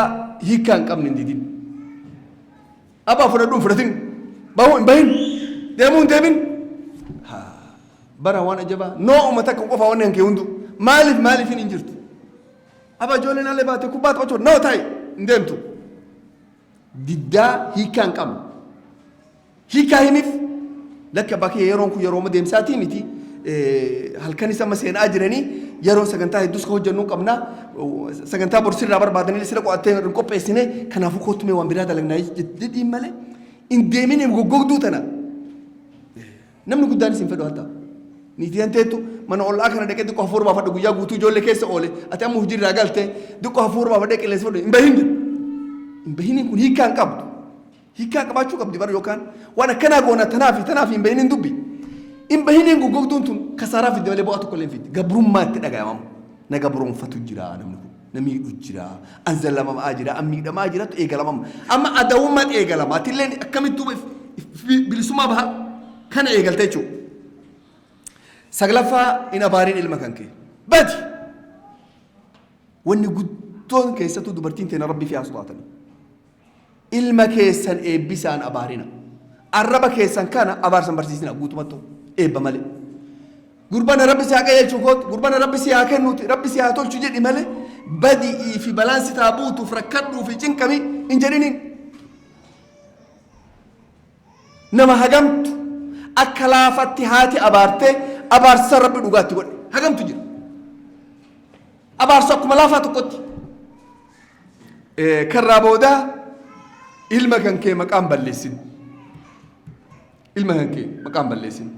هيكان كامن ديدين أبا فردون فردين باون باين ديمون ديمين ها برا وانا جبا نو أمتك وقفا وانا ينكي هندو مالف فين انجرت أبا جولين على باتي كوبات وچور نو تاي ندمتو ديدا هيكان كامن هيكا هميف لك باكي يرونكو يروم ديم ساتي ميتي هل كان يسمى سين أجرني يرون سكنتا يدوس كهو جنون كمنا سكنتا برسل رابر بعدين اللي سرقوا أتين رنكو بيسنة كان أفو كوتمي وامبراد لنا جديد إمالة إن ديمين يمغوغ دوتنا نمن قداني سنفدو هتا نيتي أنتو من أول آخر ندك دكوا فور بافا دكوا ياغوتو جول لكيس أولي أتى مهجر راجلته دكوا فور بافا دك اللي سفدو إمبهين يكون هي كان كابدو هي كان كباشو كابدي بارو يوكان وانا كنا قونا تنافي إمبهين دبي إن بهينين غوغدون تون كسارة في الدولة بواتو كلهم فيت قبرون ما تدقى يا مام نقبرون فتو جرا نمي جرا أنزل لما أجرا أمي لما أجرا تيجي لما أما أداوم ما تيجي لما تلين كم يتوب بالسما بها كان يجي تيجو سقلفا إن أبارين المكان كي بدي وني قدون كيساتو دبرتين تنا ربي فيها صلاتني المكيسان بيسان أبارينا الربا كيسان كان أبارسان برسيسنا قوتمتو إيه بمالي قربان ربي سياقة يلشوكوت قربان ربي سياقة نوتي ربي سياقة تولشو جدي مالي بدي في بلانس تابوت وفركت وفي جنكمي إنجرينين نما هجمت أكلافت هاتي أبارتي أبارس ربي نقاتي قولي هجمت جد أبارسكم لافات قوتي كرابو ده إلما كان كي مقام بلسين إلما كان كي مقام بلسين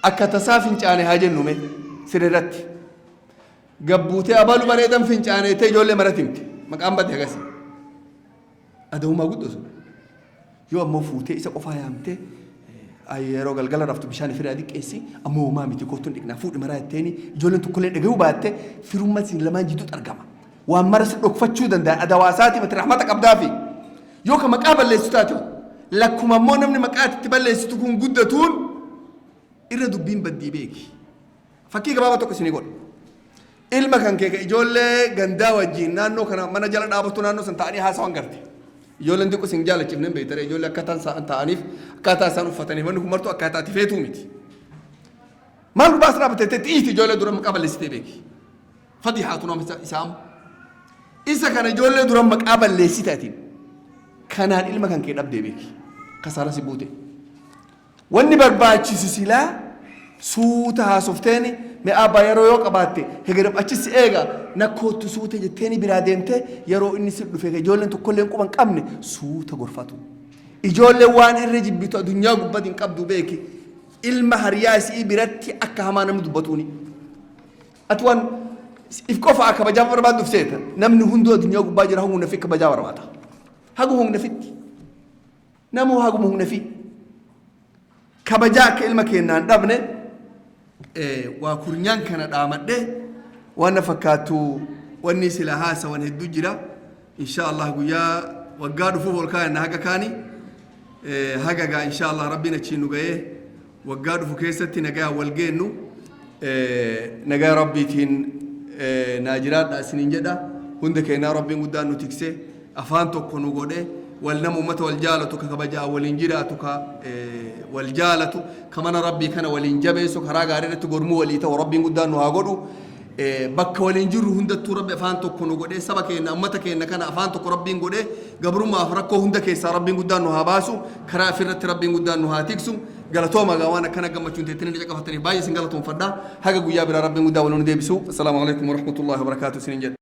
أكتسا فنجاني هاجن نومي سريرتي قبوتي أبالو بريدم فنجاني تيجولي مرتمتي مقام بدي هغسي أدو ما قد أسو يو أمو فوتي إسا قفا يامتي أي روغل غلا رفتو بشاني فرادي كيسي أمو مامي تيكوتون إكنا فوت مرات تاني جولن تكولين دقيو باتي في رمال لما جيتو ترقما وامرس ركفتشو دندا أدواساتي مترحمتك أبدافي يو كمقابل ليستاتيو لكم أمو نمني مقات تبال ليستكون قدتون إرى دبين بدي بيكي فكي بابا توك سنيقول إلما كان كيكا إجولة غندا وجين نانو كان منا جالا نابطو نانو سنتاني هاسا وانغرتي إجولة نديكو سنجالة كيفنين بيتر إجولة أكاتان سانتانيف أكاتا سانو فتانيف ونكو مرتو أكاتا تفيتو ميتي مالو باس رابطة تتئيتي إجولة دورا مقابل لستي بيكي فضيحاتنا إسام إسا كان إجولة دورا مقابل لستاتين كانان إلما كان كي نبدي بيكي كسارة سيبوتي wanni barbaachisu silaa suuta haasofteeni mee abbaa yeroo yoo qabaatte hegerem achis eega nakkootu suuta jetteeni biraa deemte yeroo inni si dhufe ijoolleen tokkolleen quban qabne suuta gorfatu ijoolleen waan irra jibbitu addunyaa gubbatti hin qabdu beeki ilma hariyaa isii biratti akka hamaa namni dubbatuuni ati waan if qofa akka kabajaa barbaadduuf seeta namni hunduu addunyaa gubbaa jira hagumna fi kabajaa barbaada hagumna fitti namoo hagumna fi kabajaa akka ilma keenyaan dhabne waa kurnyaan kana dhaamadhe وانا فكاتو واني سلاها سوان هدو جرا ان شاء الله قويا وقادو فوق الكائن هكا كاني هكا ان شاء الله ربنا تشينو جايه وقادو فوق كيستي نجا والجينو نجا ربي تين ناجرات سنين جدا هندك إن ربي قدانو تكسي أفانتو كونو قده والنمو متى والجالة كبجا والإنجيلة والجالة كمان ربي كان والإنجبه سو خراج عريرة تقرمو وليته وربي قدانو هاقولو بك والإنجيل هند ترب أفانتو كونو قده سبك إن أمتك إن كان أفانتو ربي قده قبرو ما أفرقه هندك إسا ربي قدانو هاباسو خرا فرت ربي قدانو هاتيكسو قالتوا ما قوانا كنا قم تشونتي تنين جاك فتني باي سنقلتهم فدا حاجة قويا برا ربي قدانو نديبسو السلام عليكم ورحمة الله وبركاته سنين جد